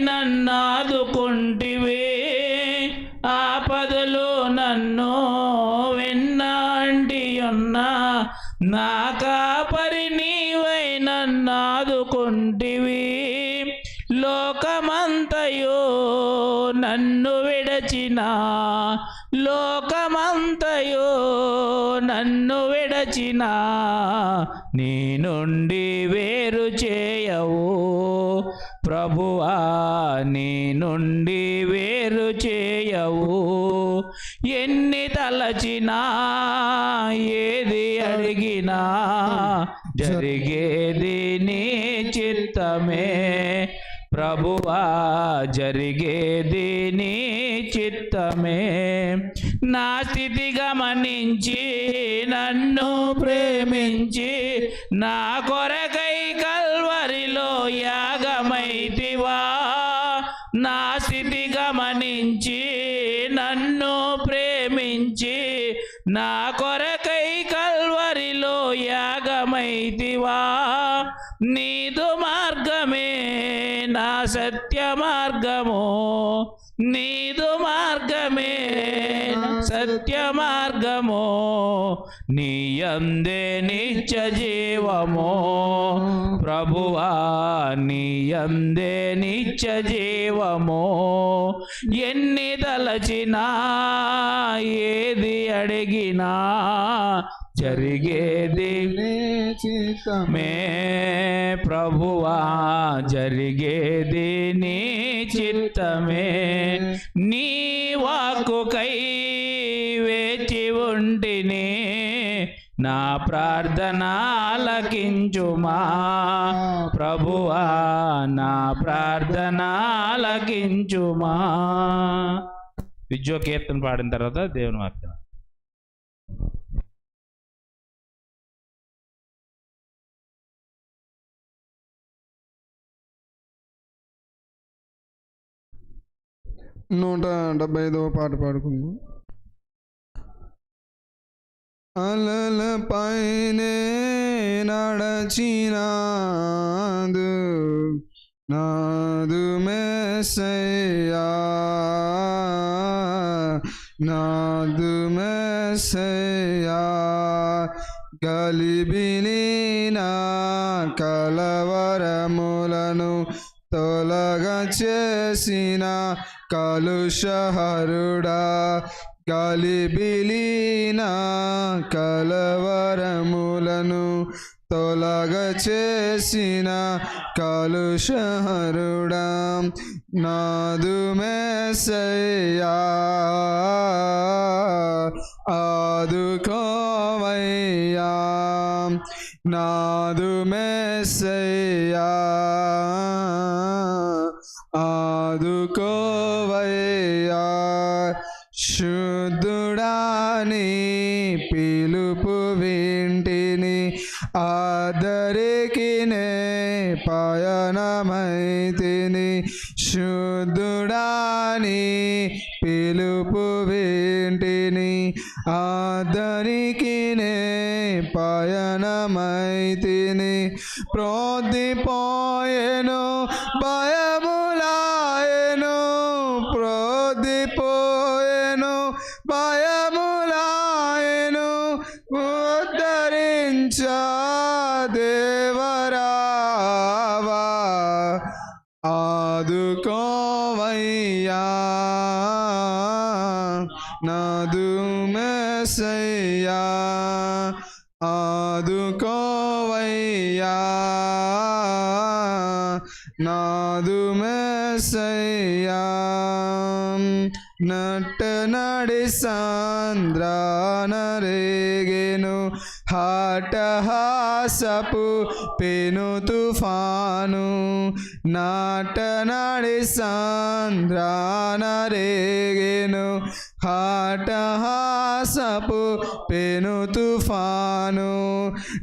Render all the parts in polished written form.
నన్నాదుకుంటివే, ఆపదలో నన్ను వెన్నాంటియున్నా నా కాపరి నీవై నన్నాదుకుంటివి. లోకమంతయో నన్ను విడచినా, లోకమంతయో నన్ను విడచినా నీ నుండి వేరు చేయవు ప్రభువా, నీ నుండి వేరు చేయవు. ఎన్ని తలచినా ఏది అడిగినా జరిగేది నీ చిత్తమే ప్రభువా, జరిగేది నీ చిత్తమే. నా స్థితి గమనించి నన్ను ప్రేమించి నా కొరకై కల్వరిలో యాగమైతివా. నా స్థితి గమనించి నన్ను ప్రేమించి నా కొరకై కల్వరిలో యాగమైతివా. నీదు మార్గమే నా సత్య మార్గము, నీదు మార్గమే సత్య మార్గము, నీయందే నిత్య జీవము ప్రభువా, నీయందే నిత్య జీవము. ఎన్ని తలచినా ఏది అడిగినా జరిగేది చిత్తమే ప్రభువా, జరిగేది నీ చిత్తమే. నీ వాక్కుకై వేచి ఉంటిని, నా ప్రార్థన ఆలకించుమా ప్రభువా, నా ప్రార్థన ఆలకించుమా. విద్యో కీర్తన పాడిన తర్వాత దేవుని వాక్యం. నూట 75వ పాట పాడుకుందాం. అలల పైనే నడచినాదు నాదు మెస్సయ్యా, నాదు మెస్సయ్యా. గలిబిలినా కలవరములను తొలగ చేసిన కలుషహరుడా, గలిబిలినా కలవరములను తొలగ చేసిన కలుషహరుడా. నాదు మెస్సయ్యా ఆదుకోవయ్యా, నాదు మెస్సయ్యా ఆదుకోవయ్యా. శుద్ధుడాని పిలుపు వింటిని, ఆదరికినే పయనమైతిని. శుద్ధుడాని పిలుపు వింటిని, ఆదరికినే పయనమైతిని. ప్రోద్దిపోయెను భయములాయెను, ప్రోద్దిపోయెను భయములాయెను. ఉద్ధరించా దేవరావా, ఆదుకోవయ్యా నాదు మెస్సయ్యా, ఆదుకోవయ్యా నాదు మెస్సయ్యా. నట్టనడి సాంద్రాన రేగెను హాటహాసపు పెను తుఫాను. నాటనడి సాంద్రాన రేగెను హాటహాసపు పెను తుఫాను.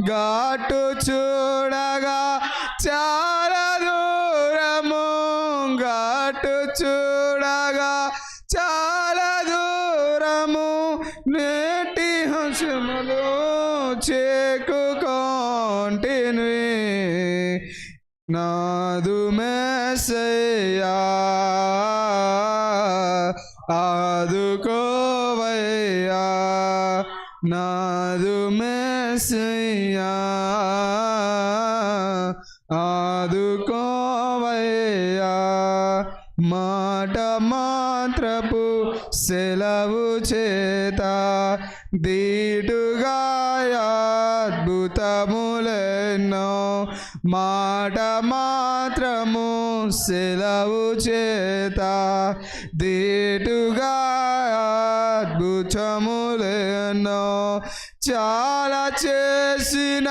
ఘాటు చూడగా చాలా దూరము, ఘాటు చూడగా చాలా దూరము. నేటి హంసములు చేకుకొంటిని, నాదు మెస్సయ్యా ఆదుకోవయ్యా నాదు మెస్సయ్యా, ఆదుకోవయ్యా నాదు మెస్సయ్యా. గలిబిలినా కలవరములను తొలగ చేసిన కలుషహరుడా, గలిబిలినా కలవరములను తొలగ చేసిన కలుషహరుడా. నాదు మెస్సయ్యా ఆదుకోవయ్యా నాదు మెస్సయ్యా, ఆదుకోవయ్యా నాదు మెస్సయ్యా. నాదు మెస్సయ్యా ఆదుకోవయ్యా నాదు మెస్సయ్యా ఆదుకోవయ్యా మాట మాత్రపు సెలవు చేత దీటుగా అద్భుతములెన్నో మాట మాత్రము సెలవు చేత దీటుగా అద్భుతములెన్నో చాలా చేసిన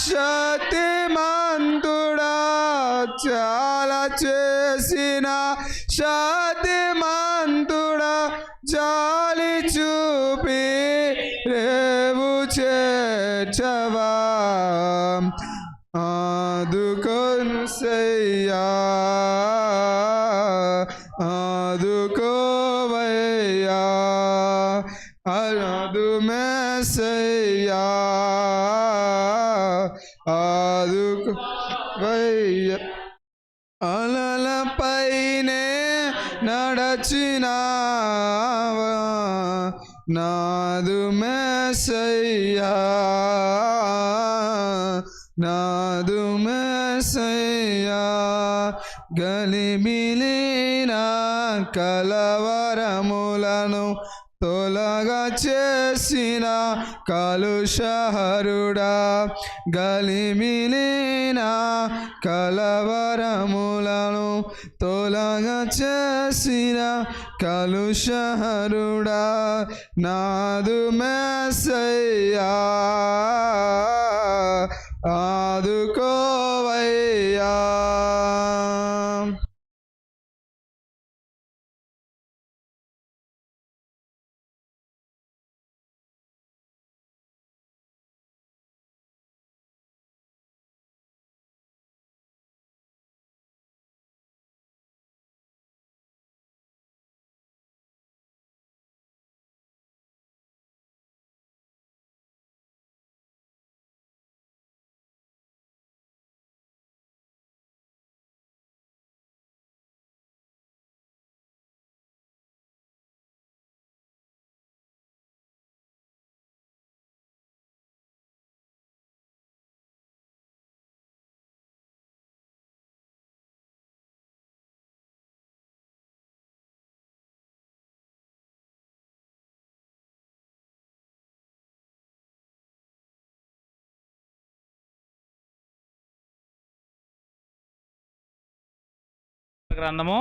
శక్తిమంతుడా చాలా చేసిన శక్తిమంతుడా జాలి చూపి రేవు చేర్చవా ఆదుకొన్సయ్యా ఆదుకోవయ్యా అనాదు మెస్సయ్యా ఆదుకోవయ్యా అలలపైనే నడచినావా నాదు మెస్సయ్యా నాదు మెస్సయ్యా గలిబిలిన కలవరములను తొలగా చేసిన కలుషహరుడా గలిబిలిన కలవరములను తొలగా చేసిన కలుషహరుడా నాదు మెస్సయ్యా ఆదుకోవయ్యా గ్రంథము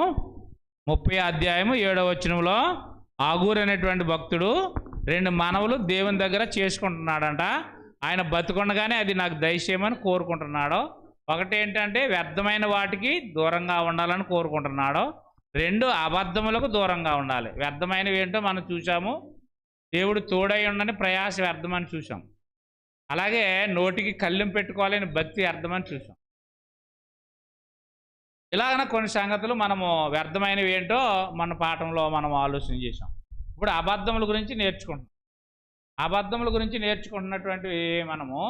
30 అధ్యాయము 7వ వచనంలో ఆగూరు అనేటువంటి భక్తుడు 2 మనవులు దేవుని దగ్గర చేసుకుంటున్నాడంట. ఆయన బతుకుండగానే అది నాకు దయచేయమని కోరుకుంటున్నాడు. ఒకటి ఏంటంటే వ్యర్థమైన వాటికి దూరంగా ఉండాలని కోరుకుంటున్నాడు. 2 అబద్ధములకు దూరంగా ఉండాలి. వ్యర్థమైనవి ఏంటో మనం చూసాము. దేవుడు తోడై ఉండని ప్రయాస వ్యర్థమని చూసాం. అలాగే నోటికి కళ్ళెం పెట్టుకోవాలని భక్తి వ్యర్థమని చూసాం. ఇలాగన కొన్ని సంగతులు మనము వ్యర్థమైనవి ఏంటో మన పాఠంలో మనం ఆలోచన చేసాం. ఇప్పుడు అబద్ధముల గురించి నేర్చుకుంటున్నాం. అబద్ధముల గురించి నేర్చుకుంటున్నటువంటివి మనము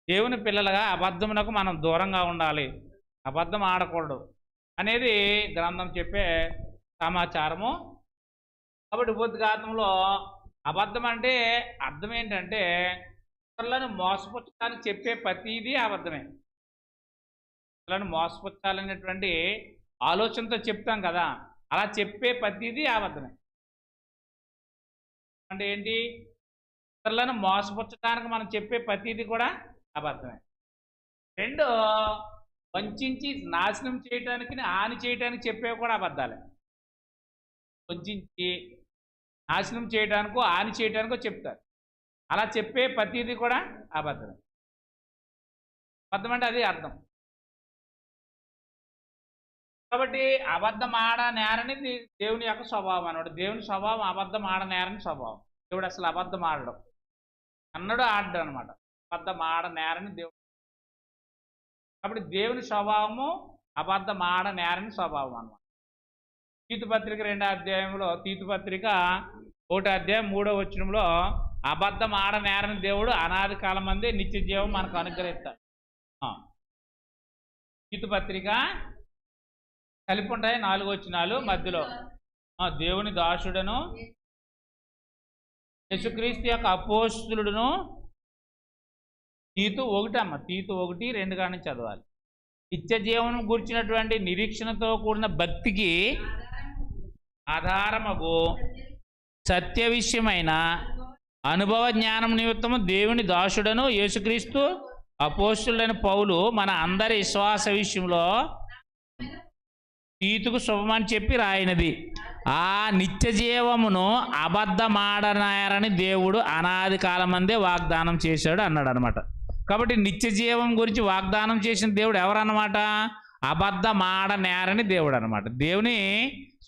దేవుని పిల్లలుగా అబద్ధమునకు మనం దూరంగా ఉండాలి, అబద్ధం ఆడకూడదు అనేది గ్రంథం చెప్పే సమాచారము. కాబట్టి ఉపోద్ఘాతంలో అబద్ధం అంటే అర్థం ఏంటంటే ఇతరులను మోసపుచ్చడానికి చెప్పే ప్రతిదీ అబద్ధమే. ఇతరులను మోసపుచ్చాలనేటువంటి ఆలోచనతో చెప్తాం కదా, అలా చెప్పే ప్రతిదీ అబద్ధమే. అంటే ఏంటి? ఇతరులను మోసపుచ్చడానికి మనం చెప్పే ప్రతిదీ కూడా అబద్ధమే. 2 వంచి నాశనం చేయటానికి హాని చేయడానికి చెప్పేవి కూడా అబద్ధాలే. వంచి నాశనం చేయడానికో హాని చేయడానికో చెప్తారు. అలా చెప్పే ప్రతిదీ కూడా అబద్ధమే. అబద్ధం అంటే అది అర్థం. కాబట్టి అబద్ధం ఆడ నేరని దేవుని యొక్క స్వభావం అన్నాడు. దేవుని స్వభావం అబద్ధం ఆడ నేరని స్వభావం. దేవుడు అసలు అబద్ధం ఆడడం అన్నాడు, ఆడడం అనమాట. అబద్ధం ఆడ నేరని దేవుడు. కాబట్టి దేవుని స్వభావము అబద్ధం ఆడ నేరని స్వభావం అనమాట. తీతుపత్రిక 2వ అధ్యాయంలో, తీతుపత్రిక 1వ అధ్యాయం 3వ వచనంలో అబద్ధం ఆడ నేరని దేవుడు అనాది కాలం మంది నిత్య జీవం మనకు అనుగ్రహిస్తాడు. తీతు పత్రిక కలిపి ఉంటాయి 4 వచనాలు మధ్యలో దేవుని దాసుడను యేసుక్రీస్తు యొక్క అపోస్తులుడును తీతు 1 తీతు 1:2 కాడి నుంచి చదవాలి. నిత్య జీవనం గురించినటువంటి నిరీక్షణతో కూడిన భక్తికి ఆధారమగు సత్య విషయమైన అనుభవ జ్ఞానం నిమిత్తము దేవుని దాసుడను యేసుక్రీస్తు అపోస్తులుడైన పౌలు మన అందరి విశ్వాస విషయంలో తీతుకు శుభమని చెప్పి రాయినది. ఆ నిత్య జీవమును అబద్ధమాడనారని దేవుడు అనాది కాలమందే వాగ్దానం చేశాడు అన్నాడు అనమాట. కాబట్టి నిత్య జీవం గురించి వాగ్దానం చేసిన దేవుడు ఎవరన్నమాట? అబద్ధమాడనేరని దేవుడు అనమాట. దేవుని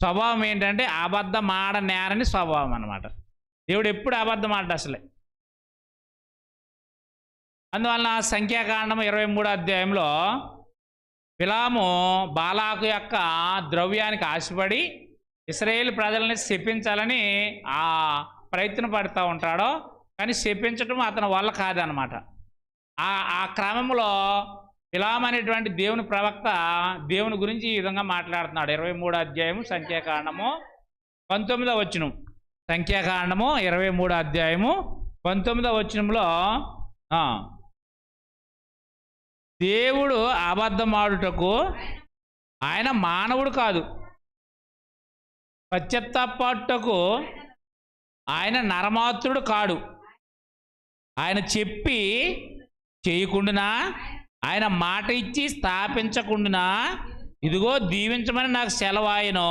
స్వభావం ఏంటంటే అబద్ధమాడనేరని స్వభావం అనమాట. దేవుడు ఎప్పుడు అబద్ధం ఆడడు అసలే. అందువలన సంఖ్యాకాండం 23 అధ్యాయంలో బిలాము బాలాకు యొక్క ద్రవ్యానికి ఆశపడి ఇశ్రాయేలు ప్రజల్ని శపించాలని ప్రయత్నం పడుతూ ఉంటాడో, కానీ శపించడం అతని వల్ల కాదనమాట. ఆ క్రమంలో బిలాము అనేటువంటి దేవుని ప్రవక్త దేవుని గురించి ఈ విధంగా మాట్లాడుతున్నాడు. 23 అధ్యాయము సంఖ్యాకాండము 19వ వచనం. సంఖ్యాకాండము 23 అధ్యాయము 19వ వచనంలో దేవుడు అబద్ధమాడుటకు ఆయన మానవుడు కాదు, పశ్చాత్తాపట్టుటకు ఆయన నరమాత్రుడు కాడు. ఆయన చెప్పి చేయకుండానా, ఆయన మాట ఇచ్చి స్థాపించకుండానా ఇదిగో దీవించమని నాకు సెలవాయను,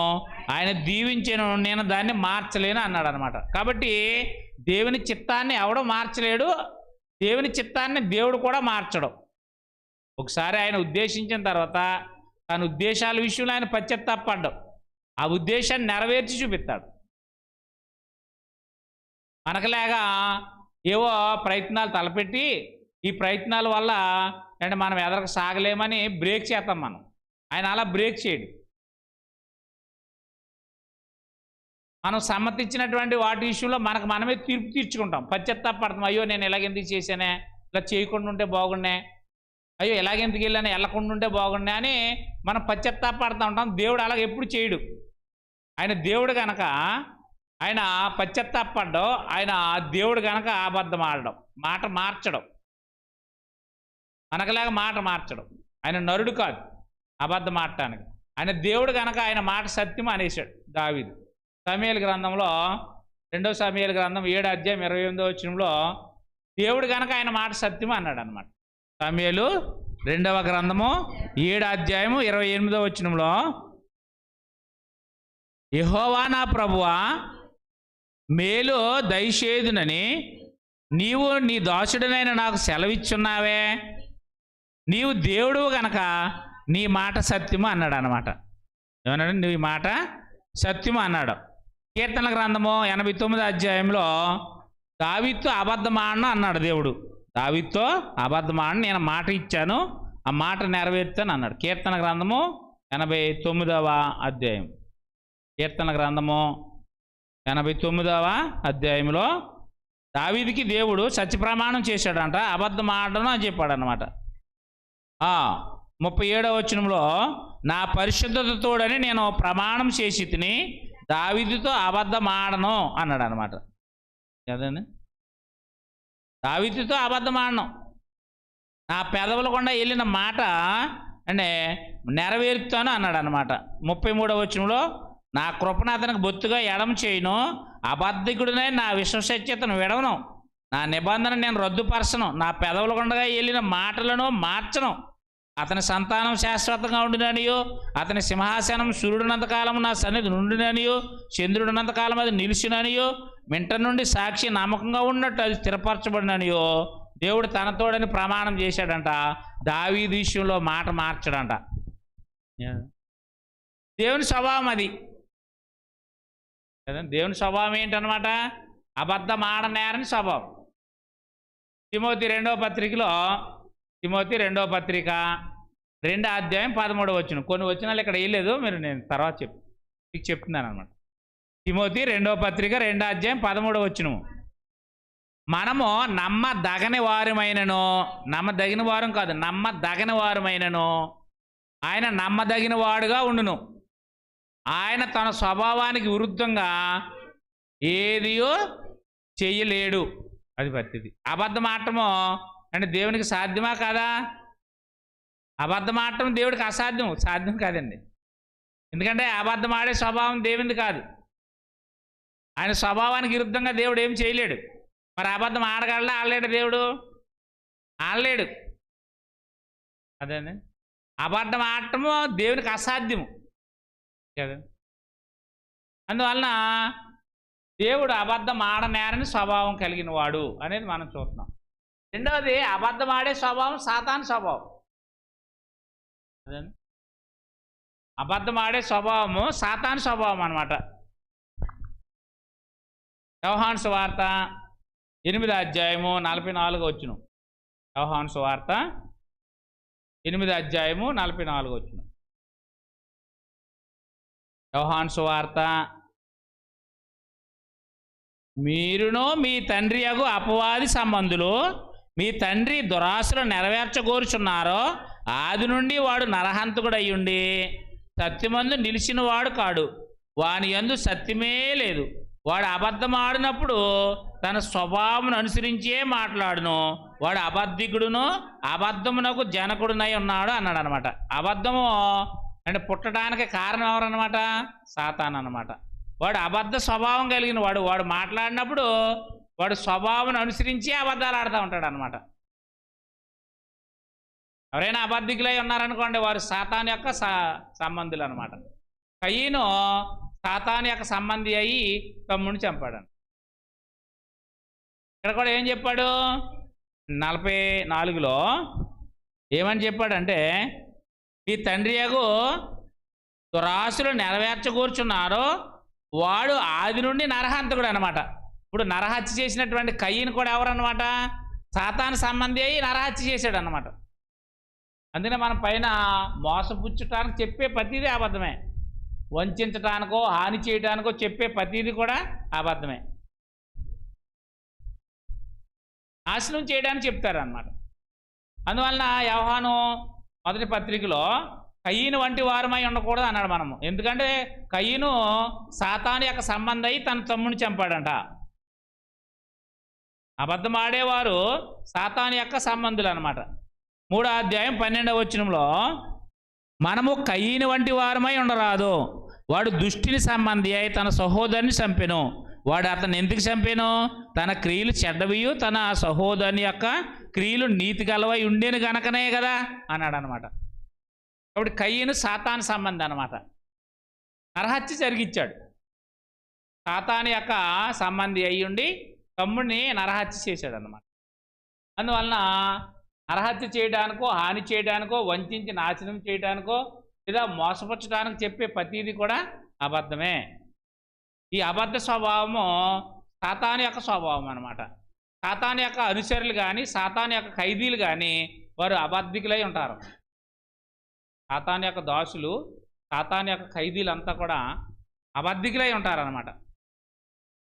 ఆయన దీవించాను, నేను దాన్ని మార్చలేను అన్నాడు అనమాట. కాబట్టి దేవుని చిత్తాన్ని ఎవడో మార్చలేడు, దేవుని చిత్తాన్ని దేవుడు కూడా మార్చడు. ఒకసారి ఆయన ఉద్దేశించిన తర్వాత తన ఉద్దేశాల విషయంలో ఆయన పశ్చాత్తాపడ్డాడు, ఆ ఉద్దేశాన్ని నెరవేర్చి చూపిస్తాడు. మనకులాగా ఏవో ప్రయత్నాలు తలపెట్టి ఈ ప్రయత్నాల వల్ల అంటే మనం ఎదరకు సాగలేమని బ్రేక్ చేస్తాం మనం. ఆయన అలా బ్రేక్ చేయడు. మనం సమ్మతించినటువంటి వాటి విషయంలో మనకు మనమే తీర్పు తీర్చుకుంటాం, పశ్చాత్తాపడతాం. అయ్యో నేను ఎలాగెందుకు చేశానే, ఇలా చేయకుండా ఉంటే బాగుండే, అయ్యో ఎలాగెందుకు వెళ్ళాను, వెళ్ళకుండా ఉంటే బాగుండే అని మనం పశ్చాత్తాపడుతూ ఉంటాం. దేవుడు అలాగ ఎప్పుడు చేయడు. ఆయన దేవుడు కనుక ఆయన పశ్చాత్తాపడ్డం, ఆయన దేవుడు కనుక అబద్ధం ఆడడం, మాట మార్చడం, మనకలాగా మాట మార్చడం. ఆయన నరుడు కాదు అబద్ధం ఆడటానికి. ఆయన దేవుడు కనుక ఆయన మాట సత్యం అనేసాడు దావీదు. సమూయేలు గ్రంథంలో 2వ సమూయేలు గ్రంథం 7వ అధ్యాయం 28వ వచనంలో దేవుడు కనుక ఆయన మాట సత్యం అన్నాడు అనమాట. సమూయేలు 2వ గ్రంథము 7వ అధ్యాయము 28వ వచనంలో యెహోవా నా ప్రభువా మేలు దయచేయుదునని నీవు నీ దాసుడనైన నాకు సెలవిచ్చున్నావే, నీవు దేవుడు గనక నీ మాట సత్యము అన్నాడు అనమాట. ఏమన్నాడు? నీ మాట సత్యము అన్నాడు. కీర్తన గ్రంథము 89వ అధ్యాయంలో దావీదుతో అబద్ధమాడను అన్నాడు దేవుడు. దావీదుతో అబద్ధమాడను, నేను మాట ఇచ్చాను, ఆ మాట నెరవేర్తాను అన్నాడు. కీర్తన గ్రంథము 89వ అధ్యాయం. కీర్తన గ్రంథము 89వ అధ్యాయంలో దావీదుకి దేవుడు సత్యప్రమాణం చేశాడంట, అబద్ధం ఆడను అని చెప్పాడు అనమాట. 37వ వచనంలో నా పరిశుద్ధతతోడని నేను ప్రమాణం చేసి తిని దావీదుతో అబద్ధం ఆడను అన్నాడు అనమాట. కదండి, దావీదుతో అబద్ధం ఆడను, నా పెదవుల గుండా వెళ్ళిన మాట అంటే నెరవేరుతాను అన్నాడు అనమాట. 33వ వచనంలో నా కృపను అతనికి బొత్తుగా ఎడమ చేయను, అబద్ధికుడినే నా విశ్వసత్యతను విడవను, నా నిబంధన నేను రద్దుపరచను, నా పెదవుల గుండగా వెళ్ళిన మాటలను మార్చను, అతని సంతానం శాశ్వతంగా ఉండిననియో, అతని సింహాసనం సూర్యుడినంతకాలం నా సన్నిధి నుండిననియో, చంద్రుడినంతకాలం అది నిలిచిననియో, మింట నుండి సాక్షి నమ్మకంగా ఉన్నట్టు అది స్థిరపరచబడిననియో దేవుడు తనతోడని ప్రమాణం చేశాడంట. దావీదు విషయంలో మాట మార్చడంట. దేవుని స్వభావం అది కదండి. దేవుని స్వభావం ఏంటనమాట? అబద్ధం ఆడనేరని స్వభావం. తిమోతి 2వ పత్రికలో, తిమోతి 2వ పత్రిక 2వ అధ్యాయం 13వ వచనం. కొన్ని వచనాలు ఇక్కడ వేయలేదు, మీరు నేను తర్వాత మీకు చెప్తున్నాను అనమాట. తిమోతి 2వ పత్రిక 2వ అధ్యాయం 13వ వచనం. మనము నమ్మదగని వారమైనను, నమ్మదగిన వారం కాదు, నమ్మదగని వారమైనను ఆయన నమ్మదగిన వాడుగా ఉండును. ఆయన తన స్వభావానికి విరుద్ధంగా ఏదియో చెయ్యలేడు. అది పరిస్థితి. అబద్ధం ఆడటము అంటే దేవునికి సాధ్యమా కాదా? అబద్ధం ఆడటం దేవుడికి అసాధ్యం, సాధ్యం కాదండి. ఎందుకంటే అబద్ధం ఆడే స్వభావం దేవునిది కాదు. ఆయన స్వభావానికి విరుద్ధంగా దేవుడు ఏం చేయలేడు. మరి అబద్ధం ఆడగలడా? ఆడలేడు. దేవుడు ఆడలేడు. అదేండి, అబద్ధం ఆడటము దేవునికి అసాధ్యము కదా. అందువలన దేవుడు అబద్ధం ఆడనేరని స్వభావం కలిగిన వాడు అనేది మనం చూస్తున్నాం. రెండవది, అబద్ధం ఆడే స్వభావం సాతాను స్వభావం. అదేండి, అబద్ధం ఆడే స్వభావము సాతాను స్వభావం అన్నమాట. యోహాను సువార్త 8వ అధ్యాయము 44వ వచనం. యోహాను సువార్త 8వ అధ్యాయము 44వ వచనం. యోహాను సువార్త, మీరును మీ తండ్రి యగు అపవాది సంబంధులు మీ తండ్రి దురాశలు నెరవేర్చగోరుచున్నారో ఆది నుండి వాడు నరహంతకుడు అయ్యుండి సత్యమందు నిలిచిన వాడు కాడు. వాని యందు సత్యమే లేదు. వాడు అబద్ధం ఆడినప్పుడు తన స్వభావం అనుసరించే మాట్లాడును. వాడు అబద్ధికుడును అబద్ధమునకు జనకుడునై ఉన్నాడు అన్నాడు అనమాట. అబద్ధము అంటే పుట్టడానికి కారణం ఎవరన్నమాట? సాతాను అన్నమాట. వాడు అబద్ధ స్వభావం కలిగిన వాడు. వాడు మాట్లాడినప్పుడు వాడు స్వభావం అనుసరించి అబద్ధాలు ఆడుతూ ఉంటాడు అనమాట. ఎవరైనా అబద్ధికులై ఉన్నారనుకోండి, వారు సాతాను యొక్క సంబంధులు అనమాట. కయీను సాతాను యొక్క సంబంధి అయి తమ్ముడిని చంపాడు. ఇక్కడ కూడా ఏం చెప్పాడు? 44లో ఏమని చెప్పాడంటే, మీ తండ్రి యగు దురాశలు నెరవేర్చకూర్చున్నారో వాడు ఆది నుండి నరహంతకుడు అనమాట. ఇప్పుడు నరహత్య చేసినటువంటి కయీను కూడా ఎవరన్నమాట? సాతాను సంబంధి అయి నరహత్య చేశాడు అన్నమాట. అందుకనే మనం పైన మోసపుచ్చటానికి చెప్పే ప్రతిదీ అబద్ధమే. వంచడానికో హాని చేయడానికో చెప్పే ప్రతిదీ కూడా అబద్ధమే. నాశనం చేయడానికి చెప్తారన్నమాట. అందువలన యోహాను మొదటి పత్రికలో కయీను వంటి వారమై ఉండకూడదు అన్నాడు మనము. ఎందుకంటే కయీను సాతాను యొక్క సంబంధం అయి తన తమ్ముడిని చంపాడంట. అబద్ధం ఆడేవారు సాతాను యొక్క సంబంధులు అనమాట. 3వ అధ్యాయం 12వ వచనంలో, మనము కయీను వంటి వారమై ఉండరాదు. వాడు దుష్టిని సంబంధి అయి తన సహోదరుని చంపెను. వాడు అతను ఎందుకు చంపెను? తన క్రియలు చెడ్డవియు తన సహోదరుని యొక్క క్రియలు నీతి గలవై ఉండేను గనకనే కదా అన్నాడు అనమాట. కాబట్టి కయీను సాతాను సంబంధి అనమాట. నరహత్య జరిగించాడు. సాతాను యొక్క సంబంధి అయి ఉండి తమ్ముడిని నరహత్య చేశాడు అన్నమాట. అందువలన నరహత్య చేయడానికో హాని చేయడానికో వంచి నాశనం చేయడానికో లేదా మోసపరచడానికి చెప్పే ప్రతిదీ కూడా అబద్ధమే. ఈ అబద్ధ స్వభావము సాతాను యొక్క స్వభావం అనమాట. సాతాను యొక్క అనుచరులు కానీ సాతాను యొక్క ఖైదీలు కానీ వారు అబద్ధికులై ఉంటారు. సాతాను యొక్క దాసులు, సాతాను యొక్క ఖైదీలంతా కూడా అబద్ధికులై ఉంటారన్నమాట.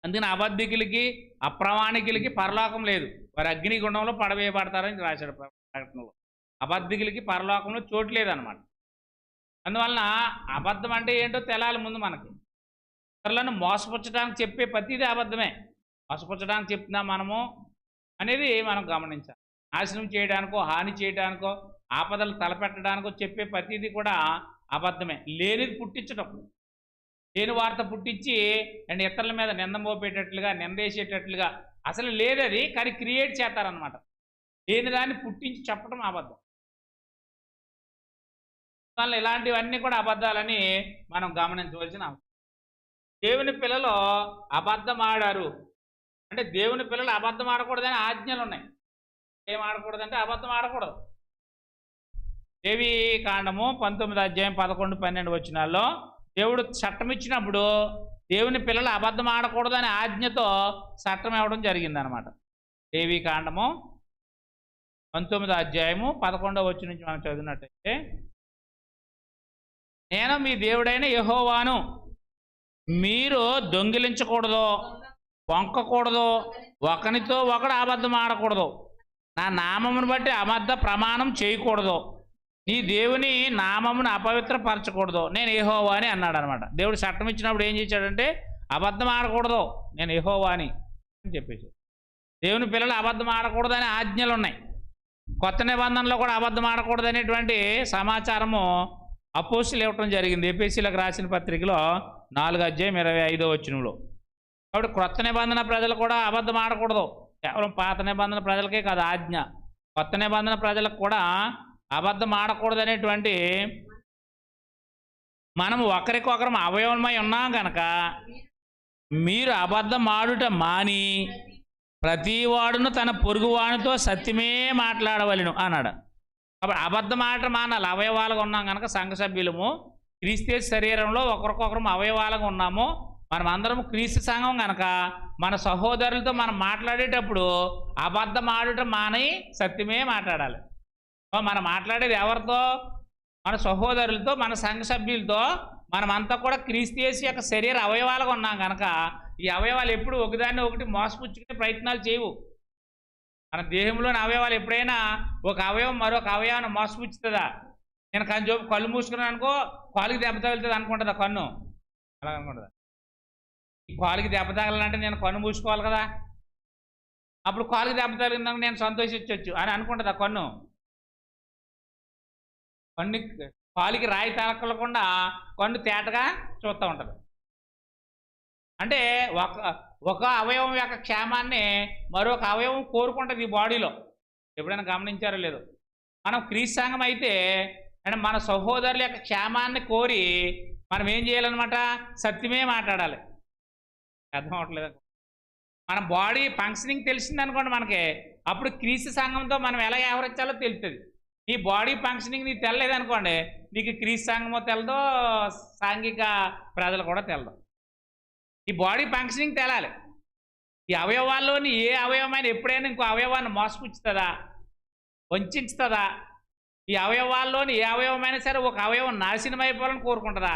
అందుకని అబద్ధికులకి అప్రామాణికులకి పరలోకం లేదు. వారు అగ్నిగుండంలో పడవేయబడతారని రాశాడు ప్రకటనలో. అబద్ధికులకి పరలోకంలో చోటు లేదన్నమాట. అందువలన అబద్ధం అంటే ఏంటో తెలాలి ముందు మనకి. ఇతరులను మోసపుచ్చడానికి చెప్పే ప్రతిదీ అబద్ధమే. మోసపుచ్చడానికి చెప్తున్నాం మనము అనేది మనం గమనించాలి. నాశనం చేయడానికో హాని చేయడానికో ఆపదలు తలపెట్టడానికో చెప్పే ప్రతిదీ కూడా అబద్ధమే. లేనిది పుట్టించడం, లేని వార్త పుట్టించి అండ్ ఇతరుల మీద నింద మోపేటట్లుగా నిందేసేటట్లుగా అసలు లేదది, కానీ క్రియేట్ చేస్తారనమాట. లేని దాన్ని పుట్టించి చెప్పడం అబద్ధం. దానిలో ఇలాంటివన్నీ కూడా అబద్ధాలని మనం గమనించవలసిన అవసరం. దేవుని పిల్లలు అబద్ధం ఆడారు అంటే దేవుని పిల్లలు అబద్ధం ఆడకూడదని ఆజ్ఞలు ఉన్నాయి. ఏం ఆడకూడదంటే అబద్ధం ఆడకూడదు. లేవి కాండము 19వ అధ్యాయం 11, 12 వచనాల్లో దేవుడు చట్టం ఇచ్చినప్పుడు దేవుని పిల్లలు అబద్ధం ఆడకూడదని ఆజ్ఞతో చట్టం ఇవ్వడం జరిగిందనమాట. లేవి కాండము 19వ అధ్యాయము 11వ వచనం నుంచి మనం చదివినట్టయితే, నేను మీ దేవుడైన యెహోవాను, మీరు దొంగిలించకూడదు, వంకకూడదు, ఒకనితో ఒకడు అబద్ధం ఆడకూడదు, నా నామమును బట్టి అబద్ధ ప్రమాణం చేయకూడదు, నీ దేవుని నామమును అపవిత్రపరచకూడదు, నేను యెహోవా అని అన్నాడు అనమాట. దేవుడు చట్టం ఇచ్చినప్పుడు ఏం చేశాడంటే అబద్ధం ఆడకూడదు, నేను యెహోవా అని చెప్పేసి. దేవుని పిల్లలు అబద్ధం ఆడకూడదని ఆజ్ఞలు ఉన్నాయి. కొత్త నిబంధనలో కూడా అబద్ధం ఆడకూడదు అనేటువంటి సమాచారము అపోస్తులు ఇవ్వటం జరిగింది. ఎఫెసీయులకు రాసిన పత్రికలో 4:25 కాబట్టి కొత్త నిబంధన ప్రజలు కూడా అబద్ధం ఆడకూడదు. కేవలం పాత నిబంధన ప్రజలకే కాదు ఆజ్ఞ, కొత్త నిబంధన ప్రజలకు కూడా అబద్ధం ఆడకూడదు అనేటువంటి, మనము ఒకరికొకరం అవయవమై ఉన్నాం కనుక మీరు అబద్ధం ఆడుట మాని ప్రతివాడును తన పొరుగువానితో సత్యమే మాట్లాడవలెను అన్నాడు. కాబట్టి అబద్ధం ఆడటం మానాలి. అవయవాలుగా ఉన్నాం కనుక సంఘ సభ్యులము క్రీస్తు శరీరంలో ఒకరికొకరం అవయవాలుగా ఉన్నాము. మనం అందరం క్రీస్తు సంఘం కనుక మన సహోదరులతో మనం మాట్లాడేటప్పుడు అబద్ధం ఆడటం మాని సత్యమే మాట్లాడాలి. మనం మాట్లాడేది ఎవరితో? మన సహోదరులతో, మన సంఘ సభ్యులతో. మనమంతా కూడా క్రీస్తు యేసు యొక్క శరీర అవయవాలుగా ఉన్నాం కనుక ఈ అవయవాలు ఎప్పుడు ఒకదాన్ని ఒకటి మోసపుచ్చుకునే ప్రయత్నాలు చేయవు. మన దేహంలోని అవయవాలు ఎప్పుడైనా ఒక అవయవం మరొక అవయవాన్ని మోసపుచ్చుతుందా? నేను కళ్ళు మూసుకున్నాను అనుకో, కాలుకి దెబ్బ తగులుతుంది అనుకుంటుందా కన్ను? అలా అనుకుంటుందా? ఈ కాలుకి దెబ్బ తగలంటే నేను కన్ను మూసుకోవాలి కదా, అప్పుడు కాలుకి దెబ్బ తగిలిందాక నేను సంతోషించవచ్చు అని అనుకుంటుందా కన్ను? కన్ను కాలుకి రాయి తగలకుండా కన్ను తేటగా చూస్తూ ఉంటుంది. అంటే ఒక అవయవం యొక్క క్షేమాన్ని మరొక అవయవం కోరుకుంటుంది ఈ బాడీలో. ఎప్పుడైనా గమనించారో లేదో? మనం క్రీస్తు సంఘం అయితే అంటే మన సహోదరుల యొక్క క్షేమాన్ని కోరి మనం ఏం చేయాలన్నమాట? సత్యమే మాట్లాడాలి. అర్థం అవట్లేదు. మన బాడీ ఫంక్షనింగ్ తెలిసిందనుకోండి మనకి, అప్పుడు క్రీస్తు సంఘంతో మనం ఎలా వ్యవహరించాలో తెలుస్తుంది. నీ బాడీ ఫంక్షనింగ్ నీకు తెల్లలేదనుకోండి, నీకు క్రీస్తు సంఘమో తెలదో, సాంఘిక ప్రజలు కూడా తెలదు. ఈ బాడీ ఫంక్షనింగ్ తెలాలి. ఈ అవయవాల్లోని ఏ అవయవమైనా ఎప్పుడైనా ఇంకో అవయవాన్ని మోసపుచ్చుతుందా, వంచుతుందా? ఈ అవయవాల్లోని ఏ అవయవమైనా సరే ఒక అవయవం నాశనం అయిపోవాలని కోరుకుంటుందా?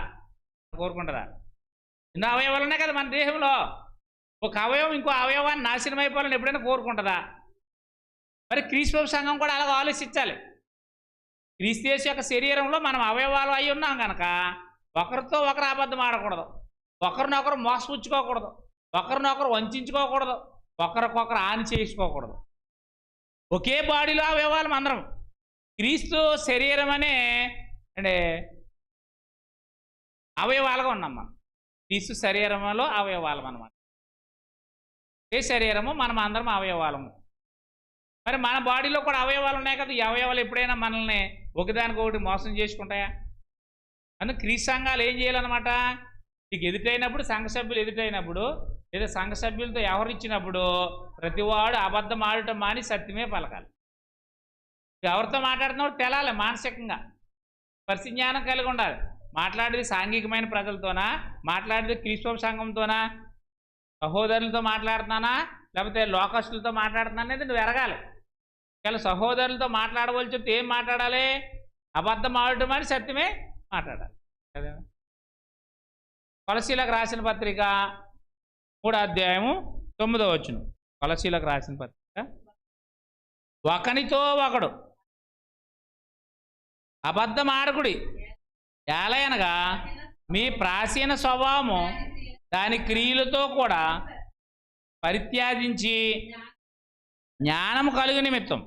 ఎన్నో అవయవాలు ఉన్నాయి కదా మన దేహంలో. ఒక అవయవం ఇంకో అవయవాన్ని నాశనం అయిపోవాలని ఎప్పుడైనా కోరుకుంటుందా? మరి క్రీస్తు సంఘం కూడా అలాగ ఆలోచించాలి. క్రీస్తు యేసు యొక్క శరీరంలో మనం అవయవాలు అయి ఉన్నాం కనుక ఒకరితో ఒకరు అబద్ధం ఆడకూడదు, ఒకరినొకరు మోసపుచ్చుకోకూడదు, ఒకరినొకరు వంచుకోకూడదు, ఒకరికొకరు హాని చేసుకోకూడదు. ఒకే బాడీలో అవయవాలు అందరం. క్రీస్తు శరీరం అనే అంటే అవయవాలుగా ఉన్నాం మనం. క్రీస్తు శరీరంలో అవయవాలం అన్నమాట. ఏ శరీరము మనం అందరం అవయవాలము. మరి మన బాడీలో కూడా అవయవాలు ఉన్నాయి కదా. ఈ అవయవాలు ఎప్పుడైనా మనల్ని ఒకదానికొకటి మోసం చేసుకుంటాయా? అందుకు క్రీస్తు సంఘాలు ఏం చేయాలన్నమాట? నీకు ఎదుటైనప్పుడు, సంఘ సభ్యులు ఎదుటైనప్పుడు, లేదా సంఘ సభ్యులతో ఎవరిచ్చినప్పుడు ప్రతివాడు అబద్ధం ఆడటం మాని సత్యమే పలకాలి. ఎవరితో మాట్లాడుతున్నప్పుడు తెలాలి. మానసికంగా పరిజ్ఞానం కలిగి ఉండాలి. మాట్లాడేది సాంఘికమైన ప్రజలతోనా, మాట్లాడేది క్రీస్తు సంఘంతోనా, సహోదరులతో మాట్లాడుతున్నానా, లేకపోతే లోకస్తులతో మాట్లాడుతున్నా అనేది నువ్వు ఎరగాలి. ఇలా సహోదరులతో మాట్లాడవలసి చెప్తే ఏం మాట్లాడాలి? అబద్ధం ఆడటం అని సత్యమే మాట్లాడాలి. అదే కొలసీలకు రాసిన పత్రిక 3:9 కొలసీలకు రాసిన పత్రిక. ఒకనితో ఒకడు అబద్ధం ఆడకుడి, ఏలయనగా మీ ప్రాచీన స్వభావము దాని క్రియలతో కూడా పరిత్యాజించి జ్ఞానము కలుగు నిమిత్తం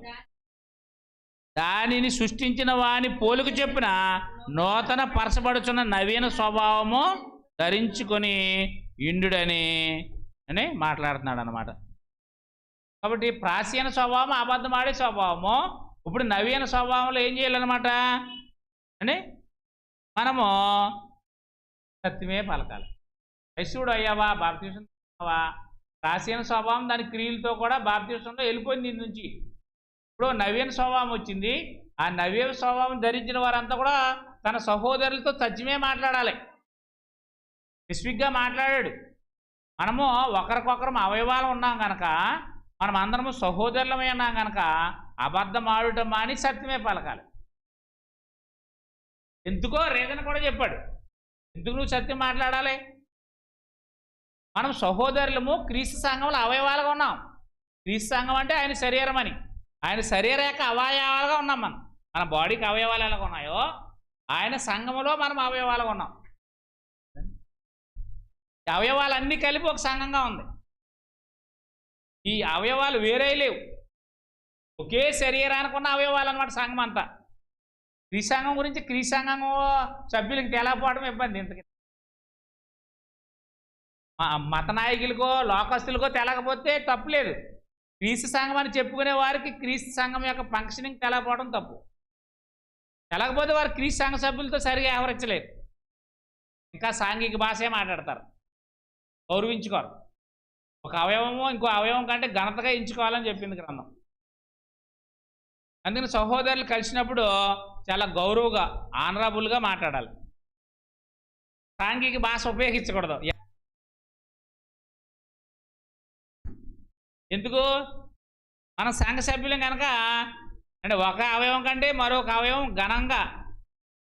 దానిని సృష్టించిన వాని పోలిక చెప్పున నూతన పరచబడుచున్న నవీన స్వభావము ధరించుకొని ఇండుడని అని మాట్లాడుతున్నాడు అన్నమాట. కాబట్టి ప్రాచీన స్వభావం అబద్ధం ఆడే స్వభావము. ఇప్పుడు నవీన స్వభావంలో ఏం చేయాలన్నమాట అని మనము సత్యమే పలకాలి. క్రైస్తవుడు అయ్యావా, బాప్తిసం అయ్యావా, ప్రాచీన స్వభావం దాని క్రియలతో కూడా బాప్తిసంలో వెళ్ళిపోయింది దీని నుంచి. ఇప్పుడు నవీన స్వభావం వచ్చింది. ఆ నవీన స్వభావం ధరించిన వారంతా కూడా తన సహోదరులతో సత్యమే మాట్లాడాలి. స్పెసిఫిక్గా మాట్లాడాడు. మనము ఒకరికొకరం అవయవాలు ఉన్నాం కనుక, మనం అందరము సహోదరులమై ఉన్నాం కనుక అబద్ధం ఆడటం మాని సత్యమే పలకాలి. ఎందుకో రీజన్ కూడా చెప్పాడు. ఎందుకు నువ్వు సత్యం మాట్లాడాలి? మనం సహోదరులము క్రీస్తు సంఘంలో అవయవాలుగా ఉన్నాం. క్రీస్తు సంఘం అంటే ఆయన శరీరం అని, ఆయన శరీర యొక్క అవయవాలుగా ఉన్నాం మనం. మన బాడీకి అవయవాలు ఎలాగ ఉన్నాయో ఆయన సంఘములో మనం అవయవాలుగా ఉన్నాం. ఈ అవయవాలన్నీ కలిపి ఒక సంఘంగా ఉంది. ఈ అవయవాలు వేరే లేవు, ఒకే శరీరానికి ఉన్న అవయవాలు అన్నమాట సంఘం అంతా. క్రీస్తు గురించి క్రీస్తు సభ్యులకి తెలపడం ఇబ్బంది. ఇంతకీ మత నాయకులకో లోకస్తులకో తెలకపోతే తప్పులేదు. క్రీస్తు సంఘం అని చెప్పుకునే వారికి క్రీస్తు సంఘం యొక్క ఫంక్షనింగ్ తెలపడం తప్పు. తెలకపోతే వారు క్రీస్తు సంఘ సభ్యులతో సరిగా వ్యవహరించలేరు, ఇంకా సాంఘిక భాషే మాట్లాడతారు, గౌరవించుకోరు. ఒక అవయవము ఇంకో అవయవం కంటే ఘనతగా ఎంచుకోవాలని చెప్పింది గ్రంథం. అందుకని సహోదరులు కలిసినప్పుడు చాలా గౌరవగా ఆనరబుల్గా మాట్లాడాలి, సాంఘిక భాష ఉపయోగించకూడదు. ఎందుకు? మన సంఘ సభ్యులం కనుక, అంటే ఒక అవయవం కంటే మరొక అవయవం ఘనంగా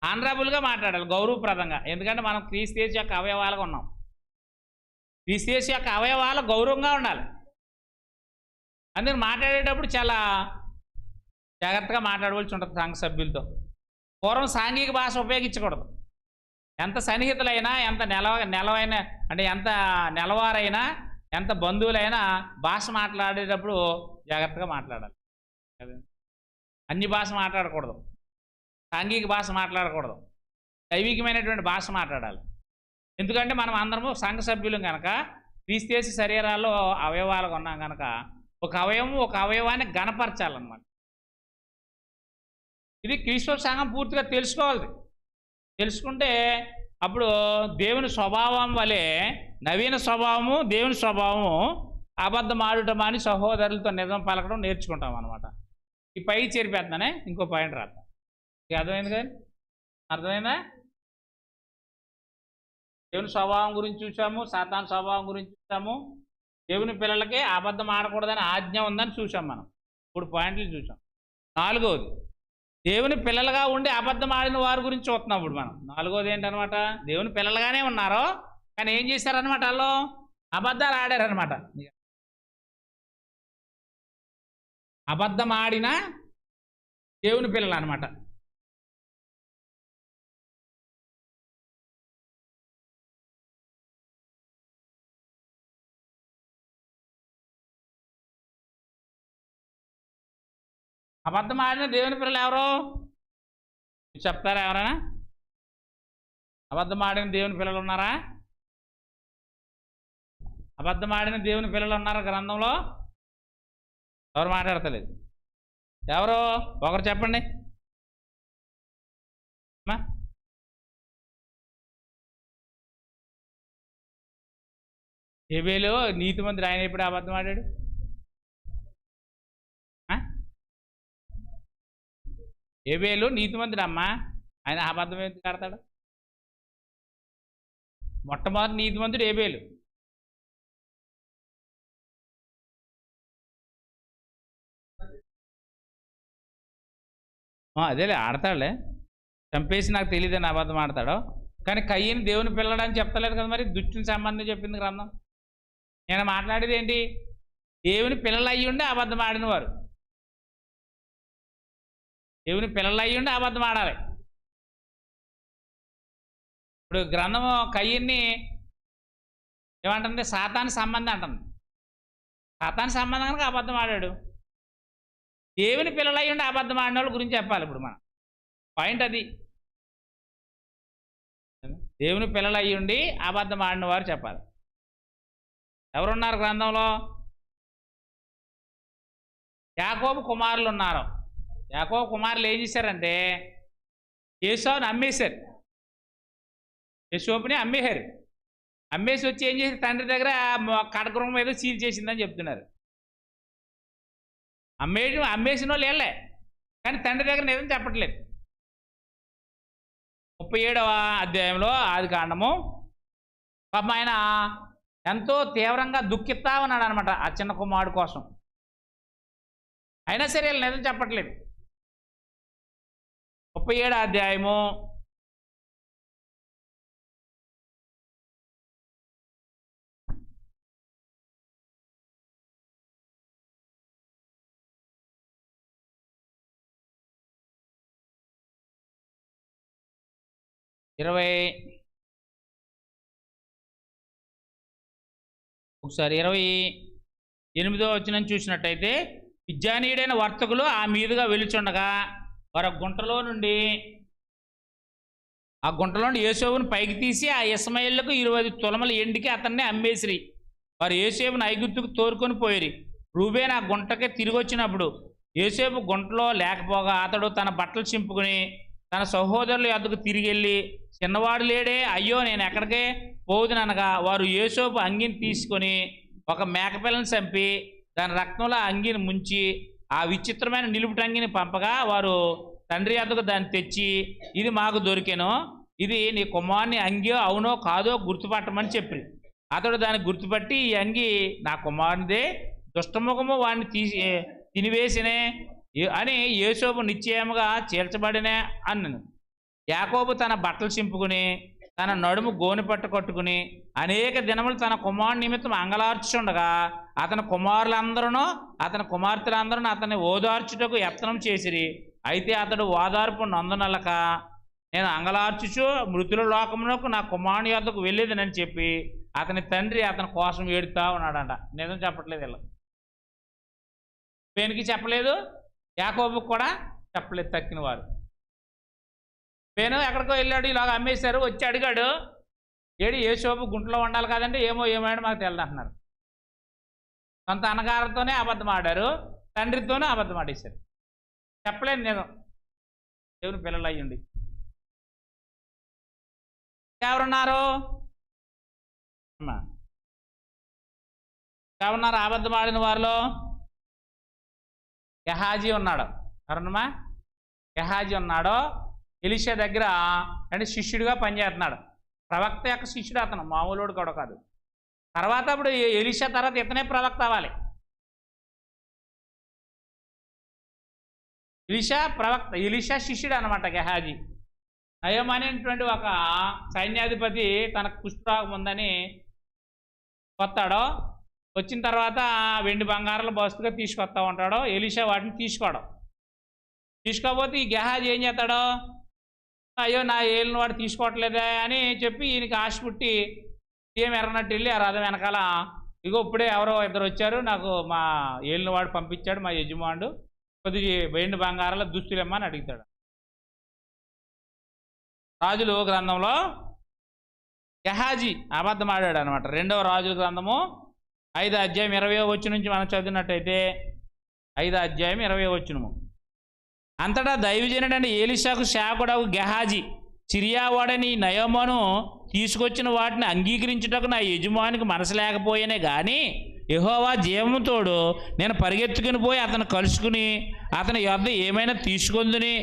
ఆనరబుల్గా మాట్లాడాలి, గౌరవప్రదంగా. ఎందుకంటే మనం క్రీస్తు యొక్క అవయవాలుగా ఉన్నాం. క్రీస్తు యొక్క అవయవాలు గౌరవంగా ఉండాలి. అందుకని మాట్లాడేటప్పుడు చాలా జాగ్రత్తగా మాట్లాడవలసి ఉంటుంది సంఘ సభ్యులతో. పూర్వం సాంఘిక భాష ఉపయోగించకూడదు. ఎంత సన్నిహితులైనా, ఎంత నెలవైన అంటే ఎంత నెలవారైనా, ఎంత బంధువులైనా భాష మాట్లాడేటప్పుడు జాగ్రత్తగా మాట్లాడాలి. అన్ని భాష మాట్లాడకూడదు, సాంఘిక భాష మాట్లాడకూడదు, దైవికమైనటువంటి భాష మాట్లాడాలి. ఎందుకంటే మనం అందరము సంఘ సభ్యులం కనుక, క్రీస్తు శరీరాల్లో అవయవాలుగా ఉన్నాం కనుక ఒక అవయవాన్ని ఘనపరచాలన్నమాట. ఇది క్రీస్తు సంఘం పూర్తిగా తెలుసుకోవాలి. తెలుసుకుంటే అప్పుడు దేవుని స్వభావం వలె నవీన స్వభావము, దేవుని స్వభావము, అబద్ధం ఆడటం అని సహోదరులతో నిజం పలకడం నేర్చుకుంటాం అనమాట. ఈ పై చేరిపోతున్నానే ఇంకో పాయింట్ రాద్దాం. ఇక అర్థమైంది కానీ? అర్థమైందా? దేవుని స్వభావం గురించి చూసాము, సాతాను స్వభావం గురించి చూసాము, దేవుని పిల్లలకి అబద్ధం ఆడకూడదని ఆజ్ఞ ఉందని చూసాం. మనం 3 పాయింట్లు చూసాం. 4వది దేవుని పిల్లలుగా ఉండి అబద్ధం ఆడిన వారి గురించి చూస్తున్నాం ఇప్పుడు మనం. 4వది ఏంటనమాట? దేవుని పిల్లలుగానే ఉన్నారో కానీ ఏం చేశారనమాట, వాళ్ళు అబద్ధాలు ఆడారనమాట. అబద్ధం ఆడిన దేవుని పిల్లలు అనమాట. అబద్ధం ఆడిన దేవుని పిల్లలు ఎవరు చెప్తారా? ఎవరైనా అబద్ధం ఆడిన దేవుని పిల్లలు ఉన్నారా? అబద్ధం ఆడిన దేవుని పిల్లలు ఉన్నారా గ్రంథంలో? ఎవరు మాట్లాడతలేదు? ఎవరు? ఒకరు చెప్పండి. హేబేలు నీతిమంతుడు, ఆయన ఎప్పుడు అబద్ధం ఆడాడు? హేబేలు నీతిమంతుడు అమ్మా, ఆయన అబద్ధం ఎందుకు ఆడతాడు? మొట్టమొదటి నీతిమంతుడు హేబేలు. అదేలే ఆడతాడులే, చంపేసి నాకు తెలియదని అబద్ధం ఆడతాడు. కానీ కయ్యని దేవుని పిల్లడని చెప్తలేదు కదా మరి. దుష్టుని సంబంధం చెప్పింది గ్రంథం. నేను మాట్లాడేది ఏంటి? దేవుని పిల్లలు అయ్యి ఉండి అబద్ధం ఆడినవారు. దేవుని పిల్లలు అయ్యి ఉండి అబద్ధం ఆడాలి. ఇప్పుడు గ్రంథము కయ్యన్ని ఏమంటుంది? సాతాను సంబంధం అంటుంది. సాతాను సంబంధం కనుక అబద్ధం ఆడాడు. దేవుని పిల్లలు అయ్యి ఉండి అబద్ధం ఆడిన వాళ్ళ గురించి చెప్పాలి ఇప్పుడు మనం. పాయింట్ అది. దేవుని పిల్లలు అయ్యి ఉండి అబద్ధం ఆడిన వారు చెప్పాలి. ఎవరున్నారు గ్రంథంలో? యాకోబు కుమారులు ఉన్నారు. యాకోబు కుమారులు ఏం చేశారంటే యేసోని అమ్మేశారు. యేసోపుని అమ్మేశారు. అమ్మేసి వచ్చి ఏం చేశారు? తండ్రి దగ్గర కడగృహం ఏదో సీల్ చేసిందని చెప్తున్నారు. అమ్మేసిన వాళ్ళు వెళ్ళే, కానీ తండ్రి దగ్గర నిజం చెప్పట్లేదు. 37వ అధ్యాయంలో ఆదికాండము పాపం ఆయన ఎంతో తీవ్రంగా దుఃఖిస్తా ఉన్నాడు అనమాట ఆ చిన్న కుమారుడు కోసం. అయినా సరే వీళ్ళు నిజం చెప్పట్లేదు. 37వ అధ్యాయము 28వ వచనం చూసినట్టయితే, విద్యానీయుడైన వర్తకులు ఆ మీదుగా వెలుచుండగా వారు ఆ గుంటలోని యోసేపును పైకి తీసి ఆ ఇష్మాయేలుకు 20 తులముల ఎండికి అతన్ని అమ్మేసిరి. వారు యోసేపును ఐగుప్తుకు తోరుకొని పోయిరి. రూబేను ఆ గుంటకి తిరిగి వచ్చినప్పుడు యోసేపు గుంటలో లేకపోగా అతడు తన బట్టలు చింపుకుని తన సహోదరుల యొద్దకు తిరిగి వెళ్ళి, చిన్నవాడు లేడే, అయ్యో నేను ఎక్కడికే పోదుననగా వారు యోసేపు అంగిని తీసుకొని ఒక మేకపిల్లని చంపి దాని రక్తంలో అంగిని ముంచి ఆ విచిత్రమైన నిలుపుటంగిని పంపగా వారు తండ్రి యొద్దకు దాన్ని తెచ్చి, ఇది మాకు దొరికెను, ఇది నీ కుమారుని అంగి అవునో కాదో గుర్తుపట్టమని చెప్పి అతడు దాన్ని గుర్తుపట్టి, ఈ అంగి నా కుమారునిదే, దుష్టముఖము వాడిని తినివేసినే అని యోసేపు నిశ్చయముగా చేర్చబడినే అన్నను. యాకోబు తన బట్టలు చింపుకుని తన నడుము గోనెపట్టు కట్టుకుని అనేక దినములు తన కుమారుని నిమిత్తం అంగలార్చుండగా అతని కుమారులందరూ అతని కుమార్తెలందరూ అతన్ని ఓదార్చుటకు యత్నం చేసిరి. అయితే అతడు ఓదార్పు నందునలక, నేను అంగలార్చుచు మృతుల లోకమునకు నా కుమారుని యొద్దకు వెళ్ళేదనని చెప్పి అతని తండ్రి అతని కోసం ఏడుతా ఉన్నాడంట. నిజం చెప్పట్లేదు, ఇలా పేనుకి చెప్పలేదు, యాకోబుకు కూడా చెప్పలేదు. తక్కిన వారు పేను ఎక్కడికో వెళ్ళాడు, ఇలాగ అమ్మేశారు, వచ్చి అడిగాడు, ఏడు యోసేపు గుంటలో ఉండాలి కదండి, ఏమైనా మాకు తెలియదు అంటున్నారు. సొంత అన్నగారితోనే అబద్ధం ఆడారు, తండ్రితోనే అబద్ధం ఆడేశారు. చెప్పలేదు నేను, దేవుని పిల్లలు అయ్యండి. ఎవరున్నారు అబద్ధం ఆడిన వారిలో? గెహాజీ ఉన్నాడు. ఎవరన్నమా? గెహాజీ ఉన్నాడు. ఎలీషా దగ్గర అంటే శిష్యుడిగా పనిచేస్తున్నాడు. ప్రవక్త యొక్క శిష్యుడు అతను, మామూలుడు కూడా కాదు. తర్వాత అప్పుడు ఎలీషా తర్వాత ఇతనే ప్రవక్త అవ్వాలి. ఎలీషా శిష్యుడు అనమాట గెహాజీ. నయమనేటువంటి ఒక సైన్యాధిపతి తనకు కుష్ఠరోగం ఉందని వస్తాడో, వచ్చిన తర్వాత వెండి బంగారాలు బస్తుగా తీసుకొస్తా ఉంటాడో, ఎలీషా వాటిని తీసుకోకపోతే ఈ గెహాజీ ఏం చేస్తాడో, అయ్యో నా ఏలిన వాడు తీసుకోవట్లేదే అని చెప్పి ఈయనకి ఆశ పుట్టి ఏం ఎర్రనట్టు వెళ్ళి ఆ రథం వెనకాల, ఇగో ఇప్పుడే ఎవరో ఇద్దరు వచ్చారు, నాకు మా ఏలిన వాడు పంపించాడు, మా యజమానుడు కొద్దిగా వెండి బంగారాల దుస్తులేమ్మని అడుగుతాడు. రాజుల గ్రంథంలో గెహాజీ అబద్ధం ఆడాడు అనమాట. 2వ రాజుల గ్రంథము 5వ అధ్యాయం 20వ వచనం నుంచి మనం చదివినట్టయితే, 5వ అధ్యాయం 20వ వచనము, అంతటా దైవజనుడని ఎలీషాకు సేవకుడకు గెహాజీ, సిరియావాడని నయోమాను తీసుకొచ్చిన వాటిని అంగీకరించుటకు నా యజమానికి మనసు లేకపోయేనే కానీ యెహోవా జీవముతోడు నేను పరిగెత్తుకుని పోయి అతను కలుసుకుని అతని యొద్ద ఏమైనా తీసుకుందని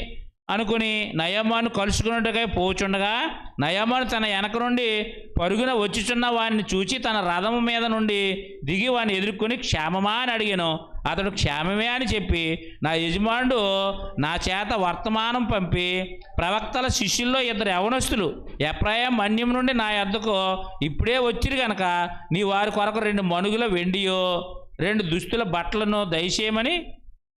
అనుకుని నయమాను కలుసుకున్నట్టుగా పోచుండగా నయమాను తన వెనక నుండి పరుగున వచ్చుచున్న వాడిని చూచి తన రథము మీద నుండి దిగి వాడిని ఎదుర్కొని క్షేమమా అని అడిగాను. అతడు క్షేమమే అని చెప్పి నా యజమానుడు నా చేత వర్తమానం పంపి, ప్రవక్తల శిష్యుల్లో 2 యవనస్తులు ఎఫ్రాయిం మన్యం నుండి నా యొద్దకు ఇప్పుడే వచ్చిరు కనుక నీ వారి కొరకు 2 మణుగుల వెండియో 2 దుస్తుల బట్టలను దయచేయమని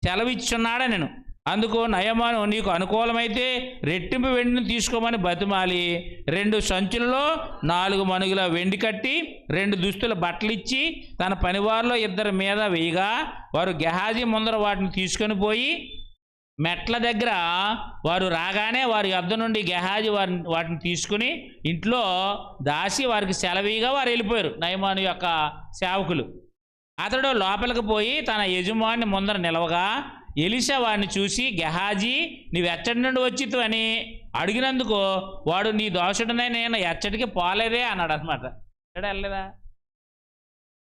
సెలవిచ్చున్నాడా నేను. అందుకు నయమాను నీకు అనుకూలమైతే రెట్టింపు వెండిని తీసుకోమని బతిమాలి 2 సంచులలో 4 మణుగుల వెండి కట్టి 2 దుస్తుల బట్టలు ఇచ్చి తన పనివారిలో 2 మీద వేయగా వారు గెహాజీ ముందర వాటిని తీసుకొని పోయి మెట్ల దగ్గర వారు రాగానే వారి యొద్ద నుండి గెహాజీ వాటిని తీసుకుని ఇంట్లో దాసి వారికి సెలవీగా వారు వెళ్ళిపోయారు. నయమాను యొక్క సేవకులు. అతడు లోపలికి పోయి తన యజమాని ముందర నిలవగా ఎలీషా వాడిని చూసి, గెహాజీ నీవు ఎచ్చటి నుండి వచ్చితు అని అడిగినందుకు వాడు, నీ దోషుడనే నేను ఎచ్చటికి పోలేదే అన్నాడు అనమాట. వెళ్ళలేదా?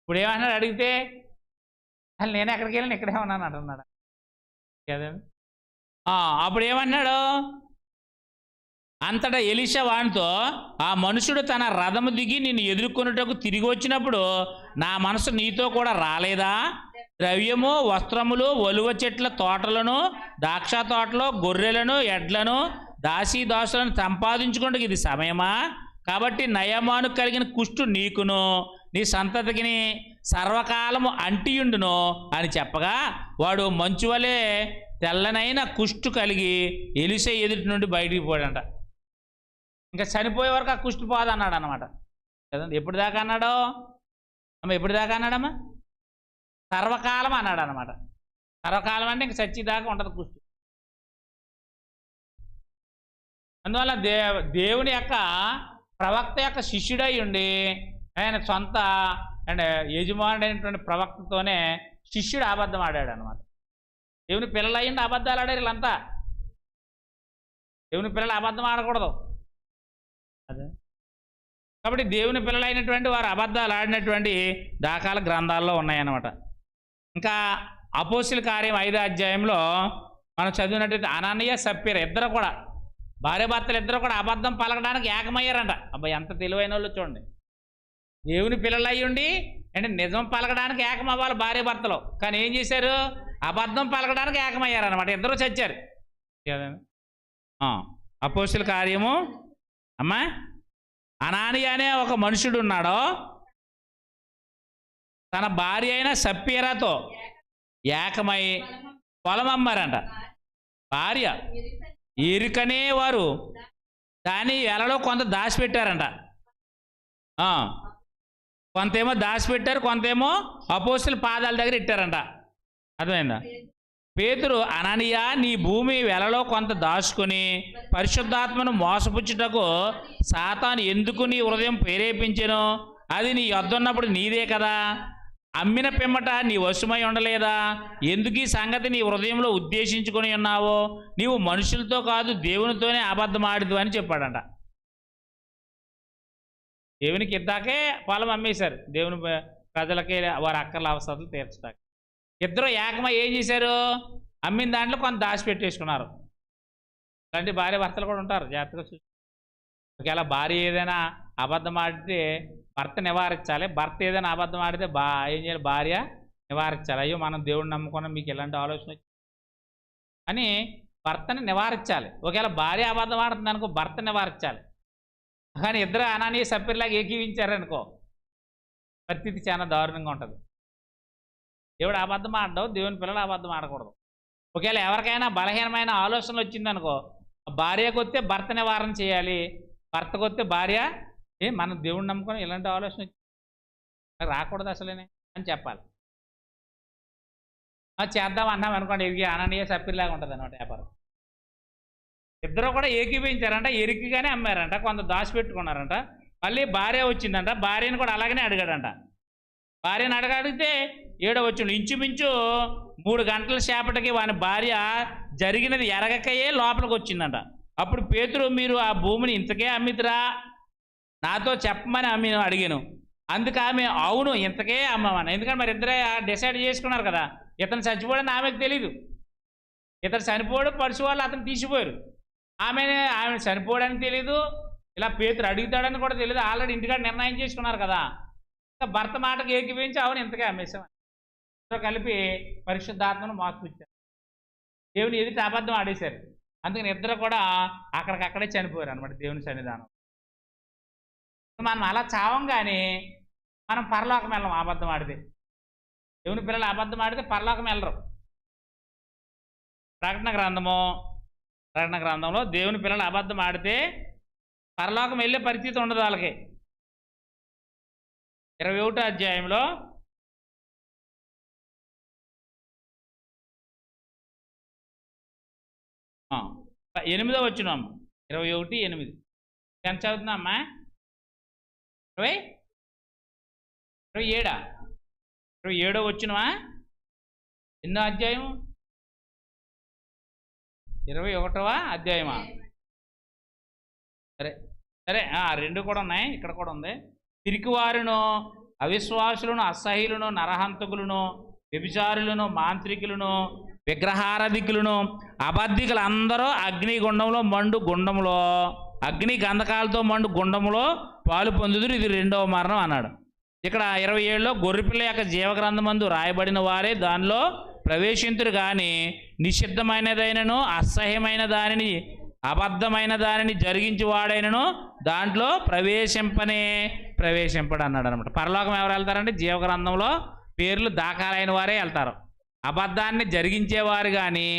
ఇప్పుడు ఏమన్నాడు అడిగితే, నేను ఎక్కడికి వెళ్ళిన ఇక్కడే ఉన్నాను అంటున్నాడు కదండి. అప్పుడు ఏమన్నాడు, అంతటా ఎలీషా వానితో, ఆ మనుషుడు తన రథము దిగి నిన్ను ఎదుర్కొనుటకు తిరిగి వచ్చినప్పుడు నా మనసు నీతో కూడా రాలేదా? ద్రవ్యము, వస్త్రములు, ఒలువ చెట్ల తోటలను, ద్రాక్ష తోటలో గొర్రెలను, ఎడ్లను, దాసీదాసులను సంపాదించుకుంటూ ఇది సమయమా? కాబట్టి నయమాను కలిగిన కుష్టు నీకును నీ సంతతికిని సర్వకాలము అంటియుండును అని చెప్పగా వాడు మంచువలే తెల్లనైన కుష్టు కలిగి ఎలీషా ఎదుటి నుండి బయటికి పోయాడంట. ఇంకా చనిపోయే వరకు ఆ కుష్టి పోదు అన్నాడు అనమాట కదండి. ఎప్పుడు దాకా అన్నాడు అమ్మ? ఎప్పుడు దాకా అన్నాడమ్మా? సర్వకాలం అన్నాడు అనమాట. సర్వకాలం అంటే ఇంక చచ్చిదాకా ఉంటుంది కుష్టి. అందువల్ల దేవుని యొక్క ప్రవక్త యొక్క శిష్యుడై ఉండి ఆయన సొంత అంటే యజమానుడైనటువంటి ప్రవక్తతోనే శిష్యుడు అబద్ధం ఆడాడు అనమాట. దేవుని పిల్లలు అయ్యిండి అబద్ధాలు ఆడారు వీళ్ళంతా. దేవుని పిల్లలు అబద్ధం ఆడకూడదు అదే. కాబట్టి దేవుని పిల్లలు అయినటువంటి వారు అబద్ధాలు ఆడినటువంటి దాఖల గ్రంథాల్లో ఉన్నాయన్నమాట. ఇంకా అపోస్తుల కార్యం 5వ అధ్యాయంలో మనం చదివినట్టు అననీయ సప్పీర ఇద్దరు కూడా భార్యాభర్తలు ఇద్దరు కూడా అబద్ధం పలకడానికి ఏకమయ్యారంట. అబ్బాయి ఎంత తెలివైన వాళ్ళు చూడండి. దేవుని పిల్లలు అయ్యి ఉండి అంటే నిజం పలకడానికి ఏకమవ్వాలి భార్యాభర్తలు, కానీ ఏం చేశారు? అబద్ధం పలకడానికి ఏకమయ్యారనమాట. ఇద్దరు చచ్చారు. అపోస్తుల కార్యము అమ్మా అనానియా అనే ఒక మనుషుడు ఉన్నాడో తన భార్య అయిన సప్పీరాతో ఏకమై పొలం అమ్మారంట. భార్య ఎరుకనే వారు దాని ఎలలో కొంత దాచిపెట్టారంట. కొంతేమో దాచిపెట్టారు, కొంతేమో అపోస్తుల పాదాల దగ్గర ఇట్టారంట. అర్థమైందా? పేతురు అననీయా నీ భూమి వెలలో కొంత దాచుకొని పరిశుద్ధాత్మను మోసపుచ్చుటకు సాతాను ఎందుకు నీ హృదయం ప్రేరేపించెను? అది నీ యొద్దన్నప్పుడు నీదే కదా. అమ్మిన పిమ్మట నీ వశమై ఉండలేదా? ఎందుకు ఈ సంగతి నీ హృదయంలో ఉద్దేశించుకొని ఉన్నావో? నీవు మనుషులతో కాదు దేవునితోనే అబద్ధం ఆడిదు అని చెప్పాడంట. దేవునికి ఇద్దాకే పొలం అమ్మేశారు, దేవుని ప్రజలకే వారి అక్కర్ల అవసరాలు తీర్చడానికి. ఇద్దరు ఏకమై ఏం చేశారు? అమ్మిన దాంట్లో కొంత దాచిపెట్టేసుకున్నారు. అలాంటి భార్య భర్తలు కూడా ఉంటారు, జాగ్రత్తగా చూసి. ఒకవేళ భార్య ఏదైనా అబద్ధం ఆడితే భర్త నివారించాలి, భర్త ఏదైనా అబద్ధం ఆడితే ఏం చేయాలి? భార్య నివారించాలి. అయ్యో మనం దేవుడిని నమ్ముకున్నాం, మీకు ఎలాంటి ఆలోచన వచ్చింది అని భర్తని నివారించాలి. ఒకవేళ భార్య అబద్ధం ఆడుతుంది అనుకో, భర్త నివారించాలి. కానీ ఇద్దరు అననీయ సప్పీరులాగా ఏకీవించారనుకో పరిస్థితి చాలా దారుణంగా ఉంటుంది. దేవుడు అబద్ధం ఆడవు, దేవుని పిల్లలు అబద్ధం ఆడకూడదు. ఒకవేళ ఎవరికైనా బలహీనమైన ఆలోచనలు వచ్చిందనుకో, భార్యకు వస్తే భర్త నివారణ చేయాలి, భర్తకు వస్తే భార్య మనం దేవుడిని నమ్ముకొని ఇలాంటి ఆలోచన వచ్చి రాకూడదు అసలేనే అని చెప్పాలి. చేద్దాం అన్నాం అనుకోండి, ఇది అననీయ సప్పీరులాగా ఉంటుంది అన్నమాట వ్యాపారం. ఇద్దరు కూడా ఏకీభవించారంట, ఎరికిగానే అమ్మారంట, కొంత దాచిపెట్టుకున్నారంట. మళ్ళీ భార్య వచ్చిందంట, భార్యను కూడా అలాగనే అడిగాడంట. భార్యను అడిగితే 7వ వచనం ఇంచుమించు 3 గంటల సేపటికి వాని భార్య జరిగినది ఎరగకయే లోపలికి వచ్చిందంట. అప్పుడు పేతురు మీరు ఆ భూమిని ఇంతకే అమ్మితురా నాతో చెప్పమని అడిగాను. అందుకు ఆమె అవును ఇంతకే అమ్మమని. ఎందుకంటే మరి ఇద్దరే డిసైడ్ చేసుకున్నారు కదా. ఇతను చచ్చిపోవడని ఆమెకు తెలీదు, ఇతను చనిపోవడం పరుసు వాళ్ళు అతను తీసిపోయారు. ఆమె చనిపోవడానికి తెలీదు, ఇలా పేతురు అడుగుతాడని కూడా తెలియదు. ఆల్రెడీ ఇంటికాడ నిర్ణయం చేసుకున్నారు కదా. భర్త మాటకు ఏకీభవించి అవును ఇంతకే అమ్మేశామని కలిపి పరిశుద్ధాత్మను మోసపుచ్చారు, దేవుని ఎదుటి అబద్ధం ఆడేశారు. అందుకని ఇద్దరు కూడా అక్కడికక్కడే చనిపోయారు అనమాట దేవుని సన్నిధానం. మనం అలా చావం కానీ మనం పరలోకం వెళ్ళం. అబద్ధం ఆడితే దేవుని పిల్లలు అబద్ధం ఆడితే పరలోకం వెళ్ళరు. ప్రకటన గ్రంథంలో దేవుని పిల్లలు అబద్ధం ఆడితే పరలోకం వెళ్ళే పరిస్థితి ఉండదు వాళ్ళకి. 21వ అధ్యాయంలో 8వ వచనం 21:8 ఎంత చదువుతున్నామ్మా? 27వ వచనమా? ఎన్నో అధ్యాయం? 21వ అధ్యాయమా? సరే సరే, 2 కూడా ఉన్నాయి, ఇక్కడ కూడా ఉంది. పిరికివారును అవిశ్వాసులను అసహ్యులను నరహంతకులను వ్యభిచారులను మాంత్రికులను విగ్రహారాధికులను అబద్ధికులు అందరూ అగ్నిగుండంలో మండు గుండంలో అగ్ని గంధకాలతో మండు గుండంలో పాలు పొందుదురు, ఇది 2వ మరణం అన్నాడు. ఇక్కడ 27లో గొర్రెపిల్ల యొక్క జీవగ్రంథమందు రాయబడిన వారే దానిలో ప్రవేశింతురు కానీ నిషిద్ధమైనదైనను అసహ్యమైన దానిని అబద్ధమైన దానిని జరిగించి వాడైనను దాంట్లో ప్రవేశింపడు అన్నాడు అనమాట. పరలోకం ఎవరు వెళ్తారంటే జీవగ్రంథంలో పేర్లు దాఖలైన వారే వెళ్తారు. అబద్ధాన్ని జరిగించేవారు కానీ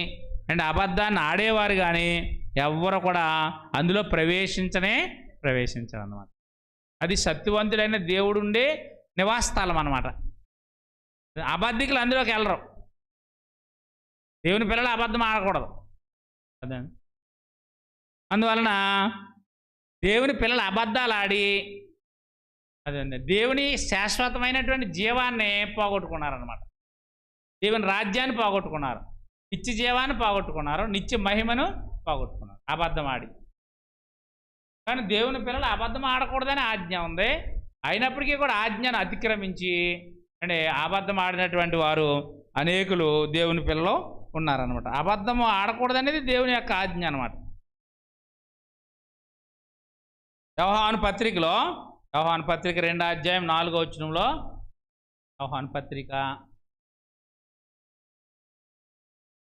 అండ్ అబద్ధాన్ని ఆడేవారు కానీ ఎవ్వరు కూడా అందులో ప్రవేశించనే ప్రవేశించాలన్నమాట. అది సత్యవంతుడైన దేవుడు ఉండే నివాస స్థలం అన్నమాట. అబద్ధికులు అందులోకి వెళ్ళరు. దేవుని పిల్లలు అబద్ధం ఆడకూడదు. అదే అందువలన దేవుని పిల్లలు అబద్ధాలు ఆడి అదండి దేవుని శాశ్వతమైనటువంటి జీవాన్ని పోగొట్టుకున్నారనమాట. దేవుని రాజ్యాన్ని పోగొట్టుకున్నారు, నిత్య జీవాన్ని పోగొట్టుకున్నారు, నిత్య మహిమను పోగొట్టుకున్నారు అబద్ధం ఆడి. కానీ దేవుని పిల్లలు అబద్ధం ఆడకూడదని ఆజ్ఞ ఉంది. అయినప్పటికీ కూడా ఆజ్ఞను అతిక్రమించి అంటే అబద్ధం ఆడినటువంటి వారు అనేకులు దేవుని పిల్లలు ఉన్నారనమాట. అబద్ధము ఆడకూడదనేది దేవుని యొక్క ఆజ్ఞ అనమాట. యోహాను పత్రికలో యోహాను పత్రిక 2వ అధ్యాయం 4వ వచనంలో యోహాను పత్రిక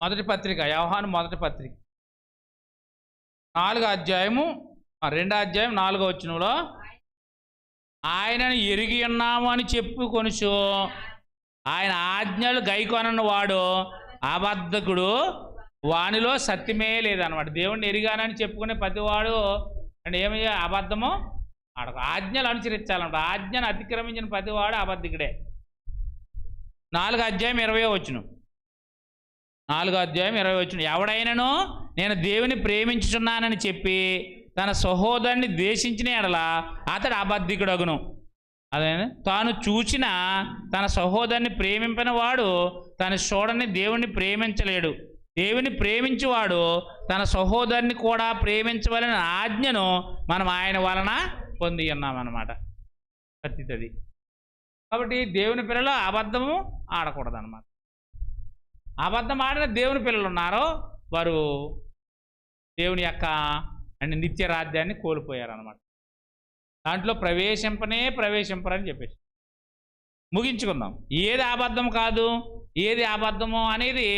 మొదటి పత్రిక యోహాను మొదటి పత్రిక 2వ అధ్యాయం 4వ వచనంలో ఆయనను ఎరిగి ఉన్నాము అని చెప్పుకొనుచు ఆయన ఆజ్ఞలు గైకొనని వాడు అబద్ధకుడు, వానిలో సత్యమే లేదన్నమాట. దేవుణ్ణి ఎరిగానని చెప్పుకునే ప్రతివాడు అంటే ఏమయ్యా అబద్ధము ఆడకు. ఆజ్ఞలు అనుసరించాలన్నమాట. ఆజ్ఞను అతిక్రమించిన ప్రతివాడు అబద్ధికుడే. 4వ అధ్యాయం 20వ వచనం 4వ అధ్యాయం 20వ వచనం ఎవడైనను నేను దేవుని ప్రేమించుచున్నానని చెప్పి తన సహోదరుని ద్వేషించిన ఎడల అతడు అబద్ధికుడగును. అదే తాను చూచిన తన సహోదరుని ప్రేమింపని వాడు తన చూడని దేవుణ్ణి ప్రేమించలేడు. దేవుని ప్రేమించువాడు తన సహోదరుని కూడా ప్రేమించవలన ఆజ్ఞను మనం ఆయన వలన పొంది ఉన్నామన్నమాట. ప్రతిది కాబట్టి దేవుని పిల్లలు అబద్ధము ఆడకూడదు అన్నమాట. అబద్ధం ఆడిన దేవుని పిల్లలు ఉన్నారో వారు దేవుని యొక్క అంటే నిత్య రాజ్యాన్ని కోల్పోయారన్నమాట. దాంట్లో ప్రవేశింపరని చెప్పేసి ముగించుకుందాం. ఏది అబద్ధం కాదు, ఏది అబద్ధము అనేది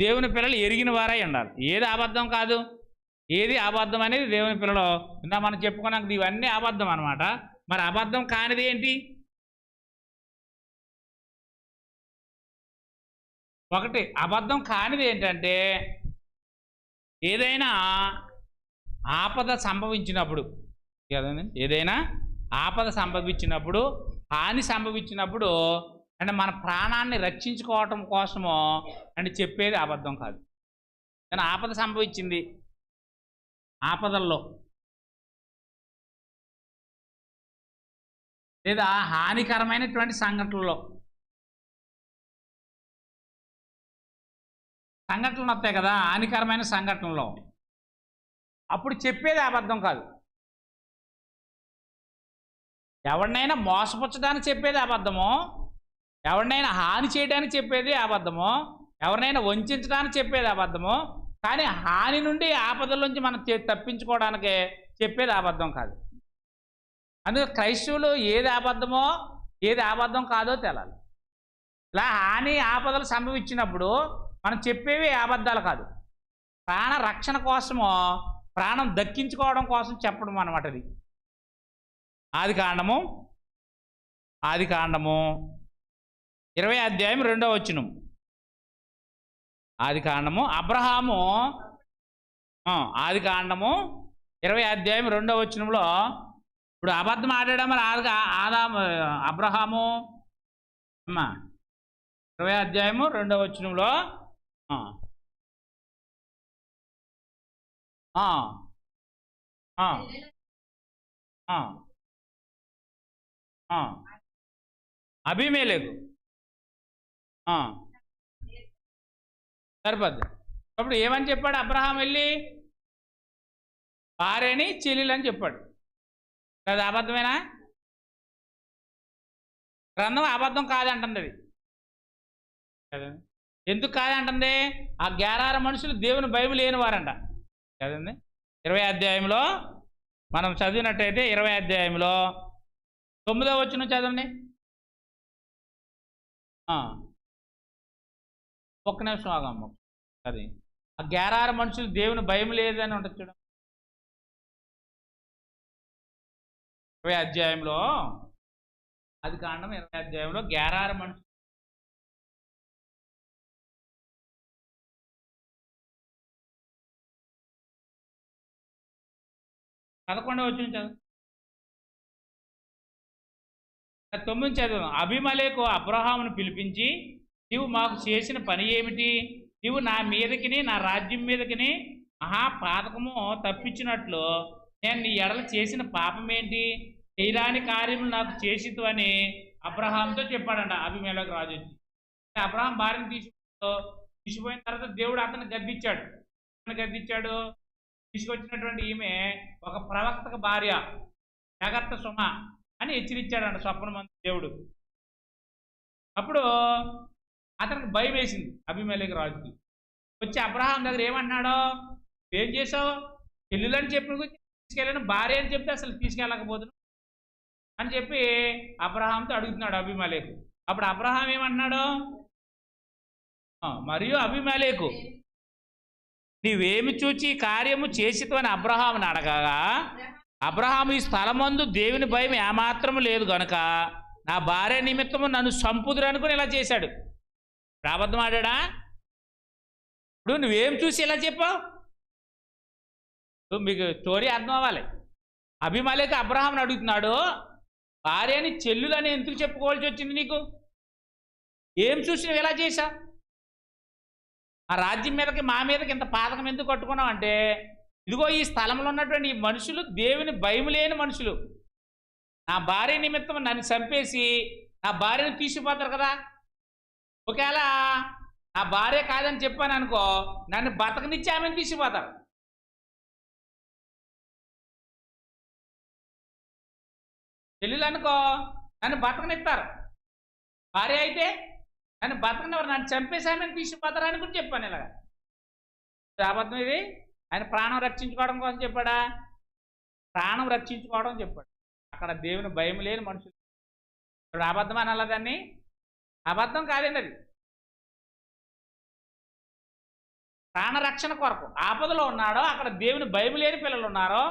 దేవుని పిల్లలు ఎరిగిన వారై ఉండాలి. ఏది అబద్ధం కాదు, ఏది అబద్ధం అనేది దేవుని పిల్లలు ఇందా మనం చెప్పుకున్నాక ఇవన్నీ అబద్ధం అనమాట. మరి అబద్ధం కానిది ఏంటి? ఒకటి అబద్ధం కానిది ఏంటంటే ఏదైనా ఆపద సంభవించినప్పుడు, ఏదైనా ఆపద సంభవించినప్పుడు, హాని సంభవించినప్పుడు అంటే మన ప్రాణాన్ని రక్షించుకోవటం కోసము అంటే చెప్పేది అబద్ధం కాదు. కానీ ఆపద సంభవించింది, ఆపదల్లో లేదా హానికరమైనటువంటి సంఘటనలు వస్తాయి కదా, హానికరమైన సంఘటనలో అప్పుడు చెప్పేది అబద్ధం కాదు. ఎవరినైనా మోసపుచ్చడానికి చెప్పేది అబద్ధమో, ఎవరినైనా హాని చేయడానికి చెప్పేది అబద్ధమో, ఎవరినైనా వంచడానికి చెప్పేది అబద్ధమో, కానీ హాని నుండి ఆపదల నుంచి మనం తప్పించుకోవడానికే చెప్పేది అబద్ధం కాదు. అందుకే క్రైస్తవులు ఏది అబద్ధమో ఏది అబద్ధం కాదో తెలాలి. ఇలా హాని ఆపదలు సంభవించినప్పుడు మనం చెప్పేవి అబద్ధాలు కాదు, ప్రాణ రక్షణ కోసమో ప్రాణం దక్కించుకోవడం కోసం చెప్పడం అన్నమాట. అది ఆదికాండము 20వ అధ్యాయం 2వ వచనం. ఆదికాండము 20వ అధ్యాయం 2వ వచనంలో ఇప్పుడు అబద్ధం ఆడాడా మరి అబ్రహాము 20వ అధ్యాయము 2వ వచనంలో అబీమెలెకు సరిపోద్ది. అప్పుడు ఏమని చెప్పాడు అబ్రహాం? వెళ్ళి భార్యని చెల్లెలని చెప్పాడు కదా. అబద్ధమేనా? గ్రంథం అబద్ధం కాదంటుంది అది కదండి. ఎందుకు కాదంటుంది? ఆ గెరార మనుషులు దేవుని భయం లేని వారంట కదండి. 20వ అధ్యాయంలో మనం చదివినట్టయితే 20వ అధ్యాయంలో 9వ వచనం చదవండి. ఒక్క నిమిషం ఆగమ్మ. అది ఆ గెరార మనుషులు దేవుని భయం లేదని ఉంటుంది చూడ. 20వ అధ్యాయంలో ఆదికాండం 20వ అధ్యాయంలో గెరార మనుషులు 11వ వచనం చదువు. 9 చదువు. అబీమెలెకు అబ్రహామును పిలిపించి, నీవు మాకు చేసిన పని ఏమిటి? నీవు నా మీదకిని నా రాజ్యం మీదకిని మహాపాతకము తప్పించినట్లు నేను నీ ఎడల చేసిన పాపం ఏంటి? చేయరాని కార్యములు నాకు చేసితు అని అబ్రహాంతో చెప్పాడంట అబీమెలెకు రాజు వచ్చి. అబ్రహాం భార్యను తీసుకుపోయిన తర్వాత దేవుడు అతను గద్దించాడు. తీసుకొచ్చినటువంటి ఈమె ఒక ప్రవక్తక భార్య, జాగ్రత్త సుమ అని హెచ్చరించాడంట స్వప్నమందు దేవుడు. అప్పుడు అతనికి భయం వేసింది అబీమెలెకు రాజుకి. వచ్చి అబ్రహాం దగ్గర ఏమన్నాడో, ఏం చేసావు? చెల్లులని చెప్పిన తీసుకెళ్ళాను, భార్య అని చెప్తే అసలు తీసుకెళ్ళకపోతున్నాను అని చెప్పి అబ్రహాంతో అడుగుతున్నాడు అబీమెలెకు. అప్పుడు అబ్రహాం ఏమన్నాడు? మరియు అబీమెలెకు, నీవేమి చూచి కార్యము చేసితో అని అబ్రహాముని అడగగా, అబ్రహాము ఈ స్థలమందు దేవుని భయం ఏమాత్రము లేదు గనుక నా భార్య నిమిత్తము నన్ను సంపుదురు అనుకుని ఇలా చేశాడు. అబద్ధం ఆడా? ఇప్పుడు నువ్వేం చూసి ఇలా చెప్పావు? మీకు స్టోరీ అర్థం అవ్వాలి. అబీమెలెకు అబ్రహాముని అడుగుతున్నాడు, భార్యని చెల్లులని ఎందుకు చెప్పుకోవాల్సి వచ్చింది నీకు? ఏం చూసి నువ్వు ఇలా చేశావు? ఆ రాజ్యం మీదకి మా మీదకి ఇంత పాతకం ఎందుకు కట్టుకున్నావు అంటే, ఇదిగో ఈ స్థలంలో ఉన్నటువంటి ఈ మనుషులు దేవుని భయం లేని మనుషులు. నా భార్య నిమిత్తం నన్ను చంపేసి నా భార్యను తీసుకుపోతారు కదా. ఒకవేళ నా భార్య కాదని చెప్పాను అనుకో, నన్ను బతకనిచ్చి ఆమెను తీసుకుపోతారు. చెల్లెలు అనుకో నన్ను బతకనిస్తారు, భార్య అయితే నన్ను బతకనివ్వరు, నన్ను చంపేసి ఆమెను తీసుకుపోతారు అని కూడా చెప్పాను. ఇలాగా అబద్ధం ఇది. ఆయన ప్రాణం రక్షించుకోవడం కోసం చెప్పాడా? ప్రాణం రక్షించుకోవడం చెప్పాడు. అక్కడ దేవుని భయం లేని మనుషులు. ఇప్పుడు అబద్ధం అనాల దాన్ని? అబద్ధం కాదండి అది. ప్రాణరక్షణ కొరకు ఆపదలో ఉన్నాడో, అక్కడ దేవుని భయం లేని పిల్లలు ఉన్నారో,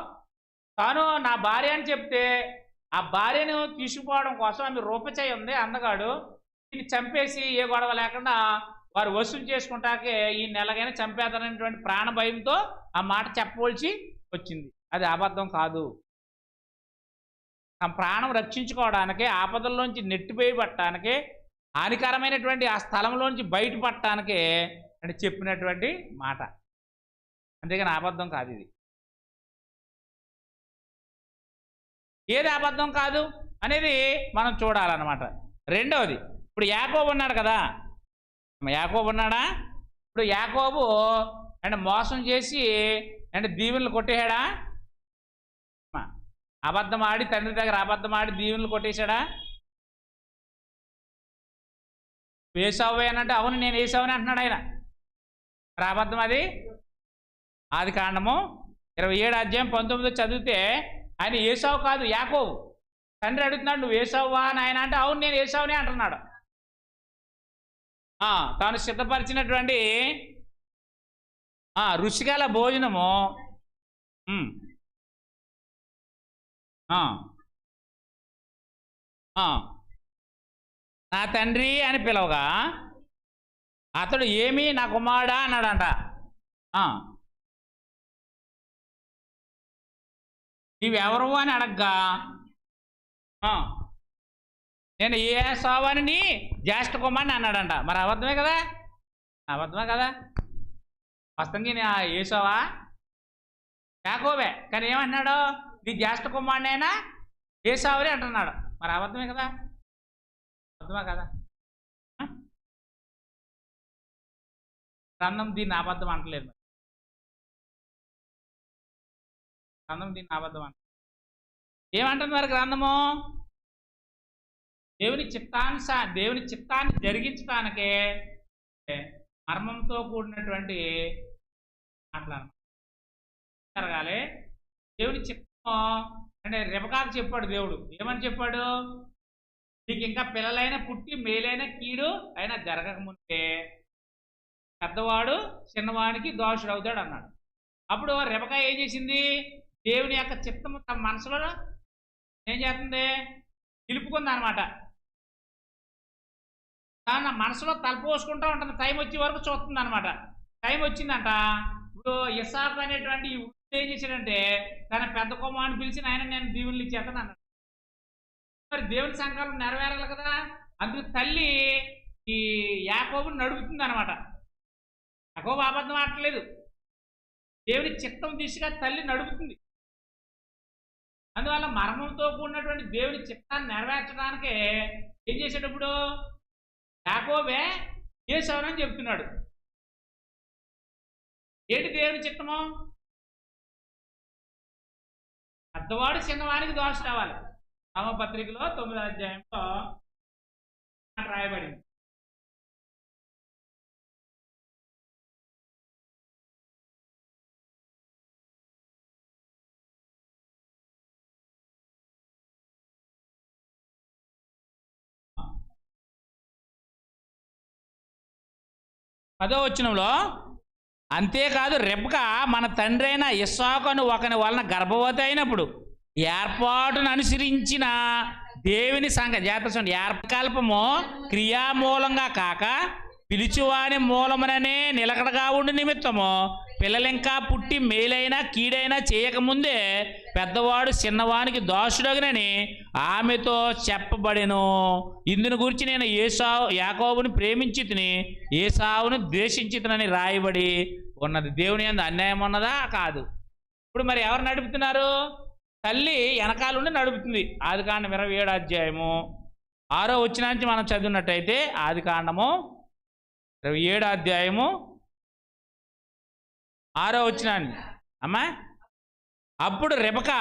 తాను నా భార్య అని చెప్తే ఆ భార్యను తీసుకుపోవడం కోసం ఆమె రూపచేయి ఉంది అందగాడు, దీన్ని చంపేసి ఏ గొడవ లేకుండా వారు వసూలు చేసుకుంటాకే ఈ నెలగైనా చంపేదనేటువంటి ప్రాణ భయంతో ఆ మాట చెప్పవలసి వచ్చింది. అది అబద్ధం కాదు. తమ ప్రాణం రక్షించుకోవడానికే, ఆపదల్లోంచి నెట్టివేయబట్టడానికే, హానికరమైనటువంటి ఆ స్థలంలోంచి బయటపడటానికే అని చెప్పినటువంటి మాట. అంతేగాని అబద్ధం కాదు ఇది. ఏది అబద్ధం కాదు అనేది మనం చూడాలన్నమాట. రెండవది, ఇప్పుడు యాకోబు ఉన్నాడు కదా, యాకోబు ఉన్నాడా? ఇప్పుడు యాకోబు అంటే మోసం చేసి అంటే దీవెనలు కొట్టేశాడా? అబద్ధం ఆడి తండ్రి దగ్గర అబద్ధం ఆడి దీవెనలు కొట్టేశాడా? ఏసావు అనంటే అవును నేను ఏసావుని అంటున్నాడు ఆయన. మరి అబద్ధం అది. ఆది కాండము 27 అధ్యాయం 19 చదివితే ఆయన ఏసావు కాదు యాకోబు. తండ్రి అడుగుతున్నాడు, నువ్వు ఏసావువా అని ఆయన అంటే అవును నేను ఏసావునే అంటున్నాడు. తాను సిద్ధపరిచినటువంటి రుచిగల భోజనము నా తండ్రి అని పిలవగా అతడు ఏమి నా కుమారుడా అన్నాడంట. నీవెవరు అని అడగ్గా నేను ఏసావని నీ జ్యేష్ఠ కుమారుని అన్నాడంట. మరి అబద్ధమే కదా, అబద్ధమే కదా. వాస్తవంగా నేను ఏసావా యాకోబే, కానీ ఏమంటున్నాడు? నీ జ్యేష్ఠ కుమారుడైనా ఏసావుని అంటున్నాడు. మరి అబద్ధమే కదా, అబద్ధమే కదా. గ్రంథం దీన్ని అబద్ధం అంటలేదు. మరి గ్రంథం దీన్ని అబద్ధం అంట ఏమంటుంది మరి గ్రంథము? దేవుని చిత్తాన్ని జరిగించడానికే మర్మంతో కూడినటువంటి మాట్లాడాలి జరగాలి. దేవుని చిత్తం అంటే రెబకాకు చెప్పాడు దేవుడు. ఏమని చెప్పాడు? నీకు ఇంకా పిల్లలైన పుట్టి మేలైన కీడు అయినా జరగకముందే పెద్దవాడు చిన్నవాడికి దోషుడు అవుతాడు అన్నాడు. అప్పుడు రెబకా ఏం చేసింది? దేవుని యొక్క చిత్తము తమ మనసులో ఏం చేస్తుంది? నిలుపుకుంది అనమాట. దాన్ని మనసులో తలపోసుకుంటూ ఉంటుంది. టైం వచ్చే వరకు చూస్తుంది అనమాట. టైం వచ్చిందంట. ఇప్పుడు ఇస్సాకు అనేటువంటి ఏం చేశాడంటే తన పెద్ద కుమారుని పిలిచి ఆయన నేను దీవులు ఇచ్చేస్తాను అన్నాడు. మరి దేవుని సంకల్పం నెరవేరాలి కదా, అందుకు తల్లి ఈ యాకోబుని నడుపుతుంది అనమాట. యాకోబు అబద్ధం ఆడట్లేదు, దేవుని చిత్తం దిశగా తల్లి నడుపుతుంది. అందువల్ల మర్మంతో కూడినటువంటి దేవుని చిత్తాన్ని నెరవేర్చడానికే ఏం చేసేటప్పుడు యాకోబే ఏసావునని చెప్తున్నాడు. ఏంటి దేవుని చిత్తము? పెద్దవాడు చిన్నవానికి దోష రావాలి. నామపత్రికలో 9వ అధ్యాయంలో రాయబడింది. పదో వచనంలో, అంతేకాదు రెబ్కా మన తండ్రి అయిన ఇస్సాకును ఒకని వలన గర్భవతి అయినప్పుడు ఏర్పాటును అనుసరించిన దేవుని జాతర ఏర్కల్పము క్రియామూలంగా కాక పిలిచివాని మూలముననే నిలకడగా ఉండి నిమిత్తము పిల్లలింకా పుట్టి మేలైనా కీడైనా చేయకముందే పెద్దవాడు చిన్నవానికి దోషుడగనని ఆమెతో చెప్పబడెను. ఇందును గురించి నేను యాకోబుని ప్రేమించి తిని ఏసావును ద్వేషించితనని రాయబడి ఉన్నది. దేవుని యందు అన్యాయం ఉన్నదా? కాదు. ఇప్పుడు మరి ఎవరు నడుపుతున్నారు? తల్లి వెనకాలండి నడుపుతుంది. ఆదికాండం 27వ అధ్యాయము 6వ వచనం నుంచి మనం చదివినట్టయితే, ఆదికాండము 27వ అధ్యాయము 6వ వచనాన్ని అమ్మా, అప్పుడు రెబెకా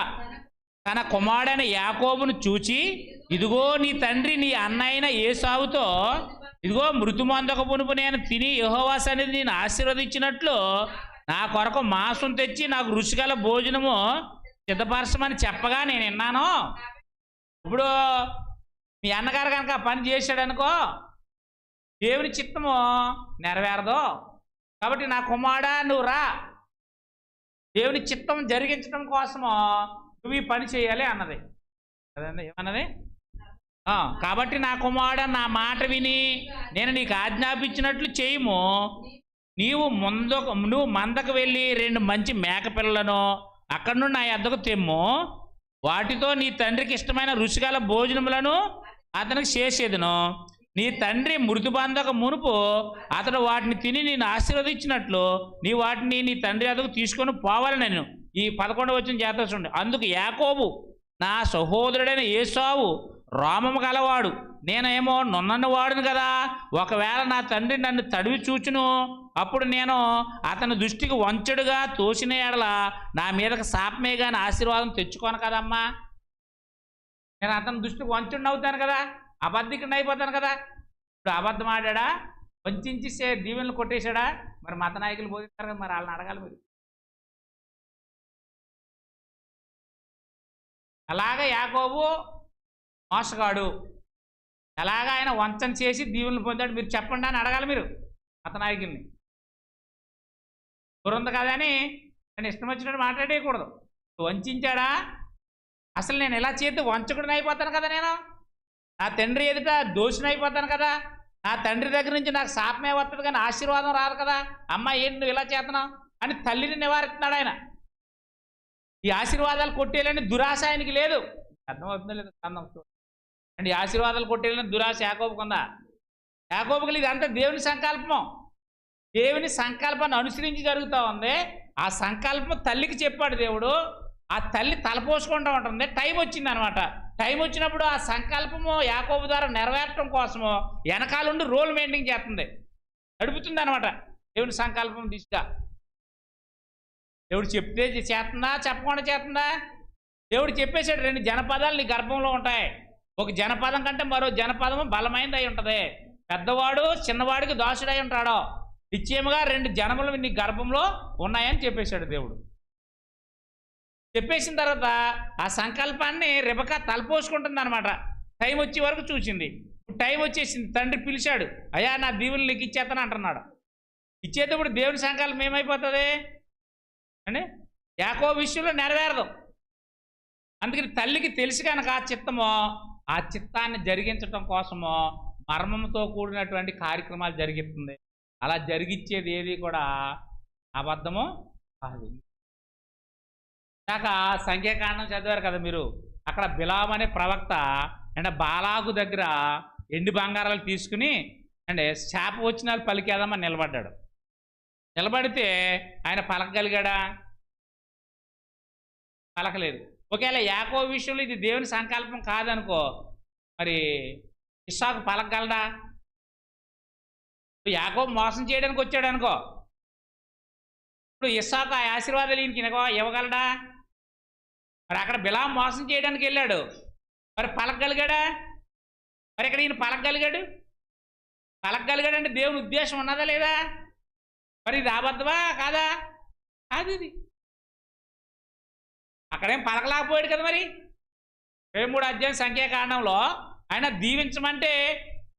తన కుమారుడైన యాకోబును చూచి, ఇదిగో నీ తండ్రి నీ అన్నైన ఏసావుతో ఇదిగో మృతుమందక పునుపు నేను తిని యెహోవా సన్నిధిని నేను ఆశీర్వదించినట్లు నా కొరకు మాంసం తెచ్చి నాకు రుచిగల భోజనము సిద్ధపరచమని చెప్పగా నేను విన్నాను. ఇప్పుడు మీ అన్నగారు కనుక పని చేశాడనుకో, దేవుని చిత్తము నెరవేరదు. కాబట్టి నా కుమారుడా నువ్వు రా, దేవుని చిత్తం జరిగించడం కోసము నువ్వు ఈ పని చేయాలి అన్నది. అదండి ఏమన్నది? కాబట్టి నా కుమారుడా నా మాట విని నేను నీకు ఆజ్ఞాపించినట్లు చేయము. నువ్వు మందకు వెళ్ళి 2 మంచి మేకపిల్లలను అక్కడి నుండి నా యొద్దకు తెమ్ము. వాటితో నీ తండ్రికి ఇష్టమైన రుచిగల భోజనములను అతనికి చేసేదును. నీ తండ్రి మృతి బంధక మునుపు అతడు వాటిని తిని నేను ఆశీర్వదించినట్లు నీ వాటిని నీ తండ్రి అదకు తీసుకొని పోవాలి. నేను ఈ 11వ వచనం జాగ్రత్త చూడండి. అందుకు యాకోబు నా సహోదరుడైన ఏసావు రోమము గలవాడు, నేనేమో నున్నని వాడును కదా. ఒకవేళ నా తండ్రి నన్ను తడివి చూచును, అప్పుడు నేను అతని దృష్టికి వంచడుగా తోసిన ఎడల నా మీదకి శాపమే కానీ ఆశీర్వాదం తెచ్చుకోను కదమ్మా. నేను అతని దృష్టికి వంచుడిని అవుతాను కదా, అబద్ధికుడిని అయిపోతాను కదా. ఇప్పుడు అబద్ధం ఆడా, వంచి దీవెనలు కొట్టేశాడా? మరి మత నాయకులు బోధిస్తారు కదా, మరి వాళ్ళని అడగాలి మీరు. అలాగే యాకోబు మోసగాడు, ఎలాగ ఆయన వంచన చేసి దీవెనలు పొందాడు మీరు చెప్పండి అని అడగాలి మీరు మత నాయకుల్ని. గురుంది కదా అని నేను ఇష్టం వచ్చినట్టు మాట్లాడేయకూడదు. వంచాడా? అసలు నేను ఇలా చేతి వంచకుడిని అయిపోతాను కదా, నేను నా తండ్రి ఎదుట దోషిని అయిపోతాను కదా, నా తండ్రి దగ్గర నుంచి నాకు శాపమే వస్తుంది కానీ ఆశీర్వాదం రాదు కదా. అమ్మ ఏంటి నువ్వు ఇలా చేస్తున్నావు అని తల్లిని నివారిస్తున్నాడు ఆయన. ఈ ఆశీర్వాదాలు కొట్టేయాలని దురాశ ఆయనకి లేదు. అర్థమవుతుందో లేదు అండి? ఆశీర్వాదాలు కొట్టేయాలని దురాశ యాకోబుకు ఉందా? యాకోబుకి ఇదంతా దేవుని సంకల్పం. దేవుని సంకల్పాన్ని అనుసరించి జరుగుతూ ఉంది. ఆ సంకల్పం తల్లికి చెప్పాడు దేవుడు. ఆ తల్లి తలపోసుకుంటూ ఉంటుంది. టైం వచ్చింది అనమాట. టైం వచ్చినప్పుడు ఆ సంకల్పము యాకోబు ద్వారా నెరవేర్చడం కోసము వెనకాలండి రోల్ మెయింటైన్ చేస్తుంది, నడుపుతుంది అనమాట దేవుని సంకల్పం దిశగా. దేవుడు చెప్తే చేస్తుందా, చెప్పకుండా చేస్తుందా? దేవుడు చెప్పేసాడు 2 జనపదాలు నీ గర్భంలో ఉంటాయి. ఒక జనపదం కంటే మరో జనపదము బలమైనది అయి ఉంటుంది. పెద్దవాడు చిన్నవాడికి దోషుడై ఉంటాడు. నిశ్చయముగా 2 జనములు నీ గర్భంలో ఉన్నాయని చెప్పేశాడు దేవుడు. చెప్పేసిన తర్వాత ఆ సంకల్పాన్ని రెబెకా తలపోసుకుంటుంది అనమాట. టైం వచ్చే వరకు చూసింది. టైం వచ్చేసింది. తండ్రి పిలిచాడు, అయ్యా నా దీవులు నీకు ఇచ్చేస్తాను అంటున్నాడు. ఇచ్చేటప్పుడు దేవుని సంకల్పం ఏమైపోతుంది అంటే యాకోబు విషయంలో నెరవేరదు. అందుకని తల్లికి తెలిసి కనుక ఆ చిత్తము, ఆ చిత్తాన్ని జరిగించడం కోసము మర్మంతో కూడినటువంటి కార్యక్రమాలు జరిగిస్తుంది. అలా జరిగించేది ఏది కూడా అబద్ధము కాదు. కాక సంఖ్యాకాండం చదివారు కదా మీరు. అక్కడ బిలాము అనే ప్రవక్త అంటే బాలాకు దగ్గర ఎండు బంగారాలు తీసుకుని అంటే శాప వచ్చినాలు పలికేదామని నిలబడ్డాడు. నిలబడితే ఆయన పలకగలిగాడా? పలకలేదు. ఒకవేళ యాకోబు విషయంలో ఇది దేవుని సంకల్పం కాదనుకో, మరి ఇస్సాకు పలకగలడా? యాకోబు మోసం చేయడానికి వచ్చాడు అనుకో, ఇప్పుడు ఇస్సాకు ఆ ఆశీర్వాదాలు ఈయనకి ఇవ్వగలడా? మరి అక్కడ బిలాము మోసం చేయడానికి వెళ్ళాడు, మరి పలకగలిగాడా? మరి ఇక్కడ ఈయన పలకగలిగాడు. పలకగలిగాడంటే దేవుని ఉద్దేశం ఉన్నదా లేదా? మరి ఇది అబద్ధమా కాదా? కాదు. ఇది అక్కడేం పలకలేకపోయాడు కదా. మరి 23వ అధ్యాయం సంఖ్యాకాండంలో ఆయన దీవించమంటే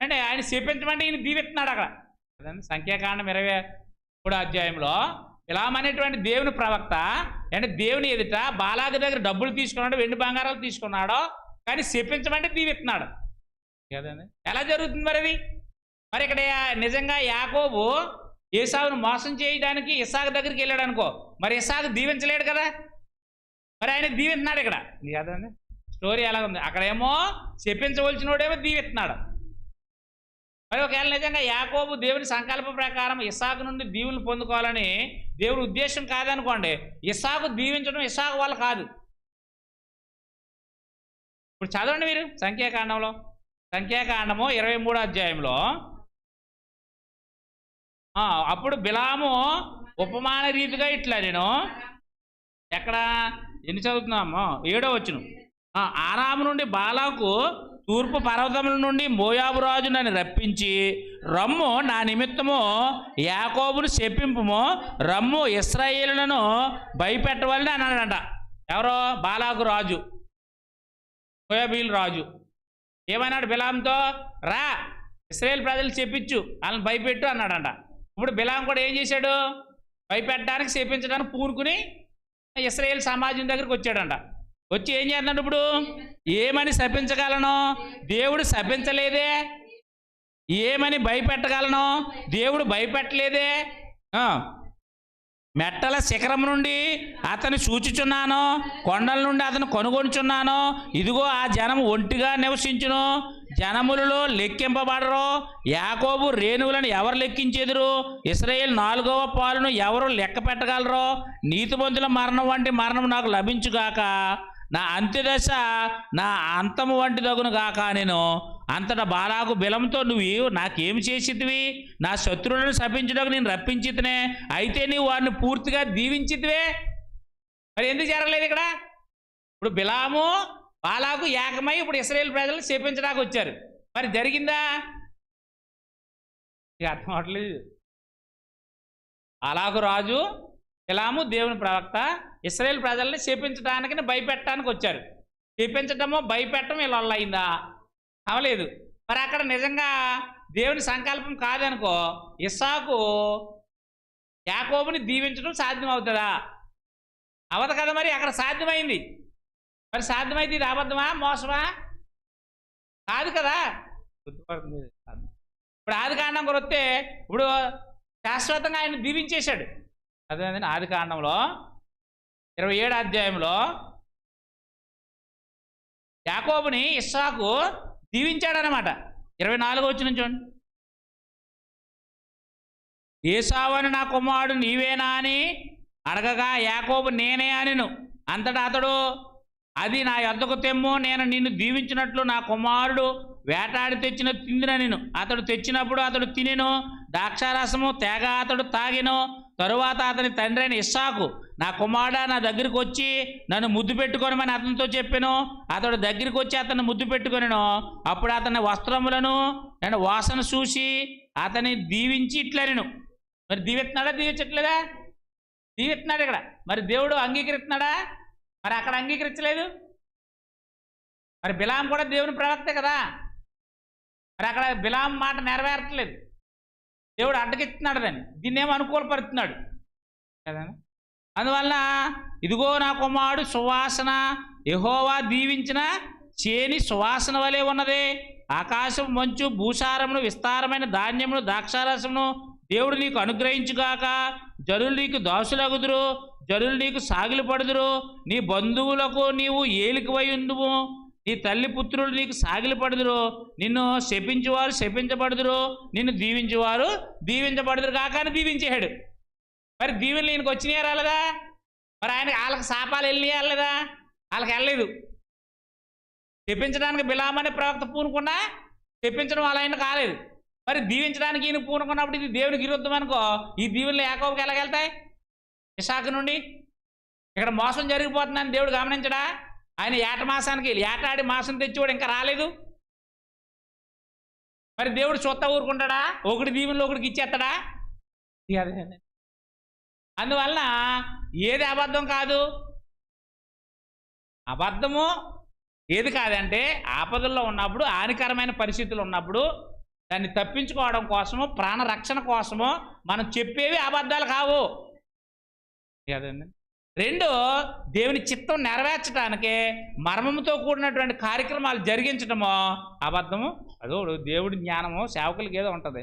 అంటే ఆయన శపించమంటే ఈయన దీవిస్తున్నాడు అక్కడ. అదండి సంఖ్యాకాండం 23వ అధ్యాయంలో బిలాము అనేటువంటి దేవుని ప్రవక్త అంటే దేవుని ఎదుట బాలాకు దగ్గర డబ్బులు తీసుకున్నాడు, వెండి బంగారాలు తీసుకున్నాడు, కానీ శపించమంటే దీవిస్తున్నాడు కదండి. ఎలా జరుగుతుంది మరి అది? మరి ఇక్కడ నిజంగా యాకోబు ఏసావును మోసం చేయడానికి ఇస్సాకు దగ్గరికి వెళ్ళాడు అనుకో, మరి ఇస్సాకు దీవించలేడు కదా, మరి ఆయన దీవిస్తున్నాడు ఇక్కడ కదండి. స్టోరీ ఎలా ఉంది? అక్కడేమో శపించవలసినోడేమో దీవిస్తున్నాడు. మరి ఒకవేళ నిజంగా యాకోబు దేవుని సంకల్ప ప్రకారం ఇస్సాకు నుండి దీవులు పొందుకోవాలని దేవుని ఉద్దేశం కాదనుకోండి, ఇస్సాకు దీవించడం ఇస్సాకు వల్ల కాదు. ఇప్పుడు చదవండి మీరు సంఖ్యాకాండంలో, సంఖ్యాకాండము 23వ అధ్యాయంలో. అప్పుడు బిలాము ఉపమాన రీతిగా ఇట్లా నేను ఎక్కడ ఎన్ని చదువుతున్నామో 7వ వచనం. ఆరాము నుండి బాలాకు తూర్పు పర్వతముల నుండి మోయాబు రాజు నన్ను రప్పించి రమ్ము నా నిమిత్తము యాకోబును శపింపుము, రమ్ము ఇశ్రాయేలులను భయపెట్టవాలని అన్నాడంట. ఎవరో? బాలాకు రాజు, మోయాబీలు రాజు. ఏమన్నాడు బిలాంతో? రా ఇశ్రాయేల్ ప్రజలు చెప్పించు, వాళ్ళని భయపెట్టు అన్నాడంట. ఇప్పుడు బిలాం కూడా ఏం చేశాడు? భయపెట్టడానికి శపించడానికి పూనుకుని ఇశ్రాయేల్ సమాజం దగ్గరికి వచ్చాడంట. వచ్చి ఏం చేస్తున్నాడు? ఇప్పుడు ఏమని శపించగలను? దేవుడు శపించలేదే. ఏమని భయపెట్టగలను? దేవుడు భయపెట్టలేదే. మెట్టల శిఖరం నుండి అతను చూచుచున్నాను, కొండల నుండి అతను కొనుగొనుచున్నాను. ఇదిగో ఆ జనము ఒంటిగా నివసించును, జనములలో లెక్కింపబడరు. యాకోబు రేణువులను ఎవరు లెక్కించెదరు? ఇశ్రాయేలు 4వ పాలును ఎవరు లెక్క పెట్టగలరో? నీతిమంతుల మరణం వంటి మరణం నాకు లభించుగాక, నా అంత్యదశ నా అంతము వంటి దగును గాక. నేను అంతటా బాలాకు బిలంతో నువ్వు నాకేమి చేసితివి? నా శత్రువులను శపించుటకు నేను రప్పించితినే, అయితే నీవు వారిని పూర్తిగా దీవించితివే. మరి ఎందుకు జరగలేదు ఇక్కడ? ఇప్పుడు బిలాము బాలాకు ఏకమై ఇప్పుడు ఇశ్రాయేల్ ప్రజలు శపించడానికి వచ్చారు. మరి జరిగిందా? ఇక అర్థం అవట్లేదు. బాలాకు రాజు, బిలాము దేవుని ప్రవక్త ఇశ్రాయేల్ ప్రజల్ని శపించడానికి భయపెట్టడానికి వచ్చారు. శపించటమో భయపెట్టడం వీళ్ళ అయిందా? అవలేదు. మరి అక్కడ నిజంగా దేవుని సంకల్పం కాదనుకో, ఇస్సాకు యాకోబుని దీవించడం సాధ్యం అవుతుందా? అవదు కదా. మరి అక్కడ సాధ్యమైంది. మరి సాధ్యమైంది ఇది అబద్ధమా మోసమా? కాదు కదా. ఇప్పుడు ఆదికాండం కూడా వస్తే ఇప్పుడు శాశ్వతంగా ఆయన దీవించేశాడు. అదేనండి ఆదికాండంలో 27వ అధ్యాయంలో యాకోబుని ఇస్సాకు దీవించాడనమాట. 24వ వచనం చూడండి. ఏసావు అని నా కుమారుడు నీవేనా అని అడగగా యాకోబు నేనే అనెను. అంతటా అతడు అది నా యొద్దకు తెమ్ము, నేను నిన్ను దీవించినట్లు నా కుమారుడు వేటాడి తెచ్చిన తిందినెను. అతడు తెచ్చినప్పుడు అతడు తినెను, ద్రాక్షారసము తేగ అతడు తాగెను. తరువాత అతని తండ్రి అయిన ఇస్సాకు నా కుమారుడా నా దగ్గరికి వచ్చి నన్ను ముద్దు పెట్టుకోనమని అతనితో చెప్పాను. అతడు దగ్గరికి వచ్చి అతన్ని ముద్దు పెట్టుకొనెను. అప్పుడు అతని వస్త్రములను నేను వాసన చూసి అతన్ని దీవించి ఇట్లనెను. మరి దీవిస్తున్నాడా దీవించట్లేదా? దీవిస్తున్నాడు ఇక్కడ. మరి దేవుడు అంగీకరిస్తున్నాడా? మరి అక్కడ అంగీకరించలేదు. మరి బిలాం కూడా దేవుని ప్రవక్తే కదా. మరి అక్కడ బిలాం మాట నెరవేరట్లేదు. దేవుడు అడ్డగిస్తున్నాడు దాన్ని, దీన్నేమో అనుకూలపరుస్తున్నాడు కదా. అందువలన ఇదిగో నా కుమారుడు సువాసన, యెహోవా దీవించిన చేని సువాసన వలె ఉన్నది. ఆకాశం మంచు భూసారమును విస్తారమైన ధాన్యమును ద్రాక్షారసమును దేవుడు నీకు అనుగ్రహించుగాక. జనులు నీకు దాసులగుదురు, జనులు నీకు సాగిలు పడుదురు. నీ బంధువులకు నీవు ఏలికవై ఉందువు. నీ తల్లి పుత్రులు నీకు సాగిలపడుదురు, నిన్ను శపించువారు శపించబడుదురు, నిన్ను దీవించువారు దీవించబడుదురు కాక అని దీవించాడు. మరి దీవెనలు ఈయనకు వచ్చినాయా రాలేదా? మరి ఆయనకి వాళ్ళకి శాపాలు వెళ్ళినాయా లేదా? వాళ్ళకి వెళ్ళలేదు. చెప్పించడానికి బిలామని ప్రవక్త పూనుకున్నా చెప్పించడం వాళ్ళ ఆయన కాలేదు. మరి దీవించడానికి ఈయన పూనుకున్నప్పుడు ఇది దేవునికి విరుద్ధం అనుకో, ఈ దీవెనలు యాకోబుకి ఎలాగెళ్తాయి? ఇసాకు నుండి ఇక్కడ మోసం జరిగిపోతుందని దేవుడు గమనించడా? ఆయన ఏట మాసానికి ఏటాడి మాసం తెచ్చివాడు ఇంకా రాలేదు. మరి దేవుడు చూస్తా ఊరుకుంటాడా? ఒకటి దీవెనలు ఒకటికి ఇచ్చేస్తాడా? అందువలన ఏది అబద్ధం కాదు? అబద్ధము ఏది కాదంటే ఆపదల్లో ఉన్నప్పుడు, హానికరమైన పరిస్థితులు ఉన్నప్పుడు దాన్ని తప్పించుకోవడం కోసము, ప్రాణరక్షణ కోసము మనం చెప్పేవి అబద్ధాలు కావు కదండి. రెండు, దేవుని చిత్తం నెరవేర్చడానికే మర్మముతో కూడినటువంటి కార్యక్రమాలు జరిగించడము అబద్ధము. అదో దేవుడి జ్ఞానము సేవకులకి ఏదో ఉంటుంది,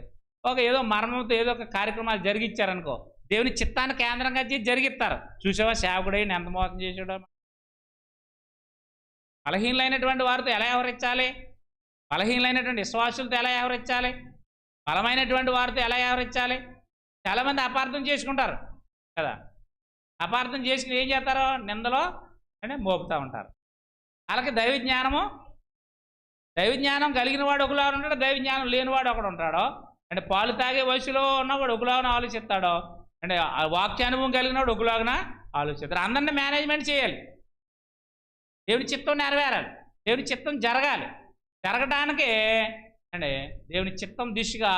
ఏదో మర్మంతో ఏదో ఒక కార్యక్రమాలు జరిగించారనుకో, దేవుని చిత్తాన్ని కేంద్రంగా జరిగిస్తారు. చూసావా సేవకుడు ఎంత మోసం చేసాడో. బలహీనమైనటువంటి వారితో ఎలా వ్యవహరించాలి, బలహీనమైనటువంటి విశ్వాసులతో ఎలా వ్యవహరించాలి, బలమైనటువంటి వారితో ఎలా వ్యవహరించాలి. చాలామంది అపార్థం చేసుకుంటారు కదా. అపార్థం చేసుకుని ఏం చేస్తారో నిందలో అంటే మోపుతూ ఉంటారు. వాళ్ళకి దైవజ్ఞానం కలిగిన వాడు ఒకలాగా ఉంటాడు, దైవజ్ఞానం లేనివాడు ఒకడు ఉంటాడో. అంటే పాలు తాగే వయసులో ఉన్నవాడు ఒకలాగా ఆలోచిస్తాడో, అంటే వాక్యానుభవం కలిగిన వాడు ఒకలాగా ఆలోచిస్తాడు. అందరినీ మేనేజ్మెంట్ చేయాలి. దేవుని చిత్తం నెరవేరాలి, దేవుని చిత్తం జరగటానికే అంటే దేవుని చిత్తం దిశగా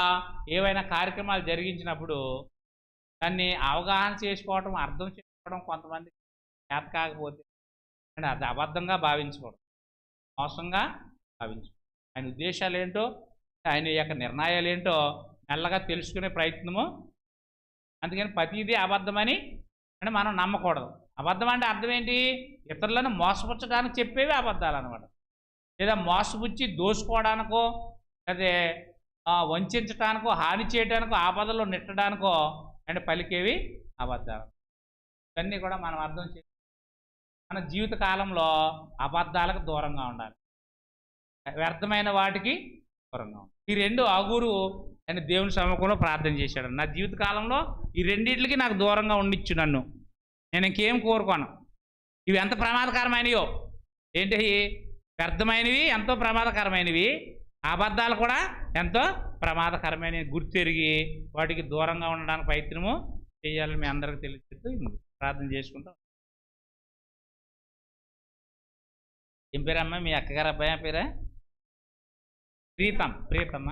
ఏవైనా కార్యక్రమాలు జరిగించినప్పుడు దాన్ని అవగాహన చేసుకోవడం, అర్థం చేసుకోవడం కొంతమంది చేత కాకపోతే అంటే అది అబద్ధంగా భావించకూడదు, మోసంగా భావించకూడదు. ఆయన ఉద్దేశాలు ఏంటో, ఆయన యొక్క నిర్ణయాలు ఏంటో మెల్లగా తెలుసుకునే ప్రయత్నము. అందుకని ప్రతిదీ అబద్ధమని అంటే మనం నమ్మకూడదు. అబద్ధం అంటే అర్థం ఏంటి? ఇతరులను మోసపుచ్చడానికి చెప్పేవి అబద్ధాలు అనమాట. లేదా మోసపుచ్చి దోసుకోవడానికో, అదే వంచడానికో, హాని చేయడానికో, ఆపదలో నెట్టడానికో అంటే పలికేవి అబద్ధాలు. ఇవన్నీ కూడా మనం అర్థం చేసి మన జీవిత కాలంలో అబద్ధాలకు దూరంగా ఉండాలి, వ్యర్థమైన వాటికి దూరంగా ఉండాలి. ఈ రెండు ఆగూరు అని దేవుని సముఖంలో ప్రార్థన చేశాడు. నా జీవిత కాలంలో ఈ రెండింటికి నాకు దూరంగా ఉండిచ్చు నన్ను, నేను ఇంకేం కోరుకోను. ఇవి ఎంత ప్రమాదకరమైనవో ఏంటి, వ్యర్థమైనవి ఎంతో ప్రమాదకరమైనవి, అబద్ధాలు కూడా ఎంతో ప్రమాదకరమైనవి గుర్తెరిగి వాటికి దూరంగా ఉండడానికి ప్రయత్నము చేయాలని మీ అందరికీ తెలియజేస్తూ ప్రార్థన చేసుకుంటాం. ఏం పేరమ్మా మీ అక్కగారు అబ్బాయి పేరా? ప్రీతమ్మ.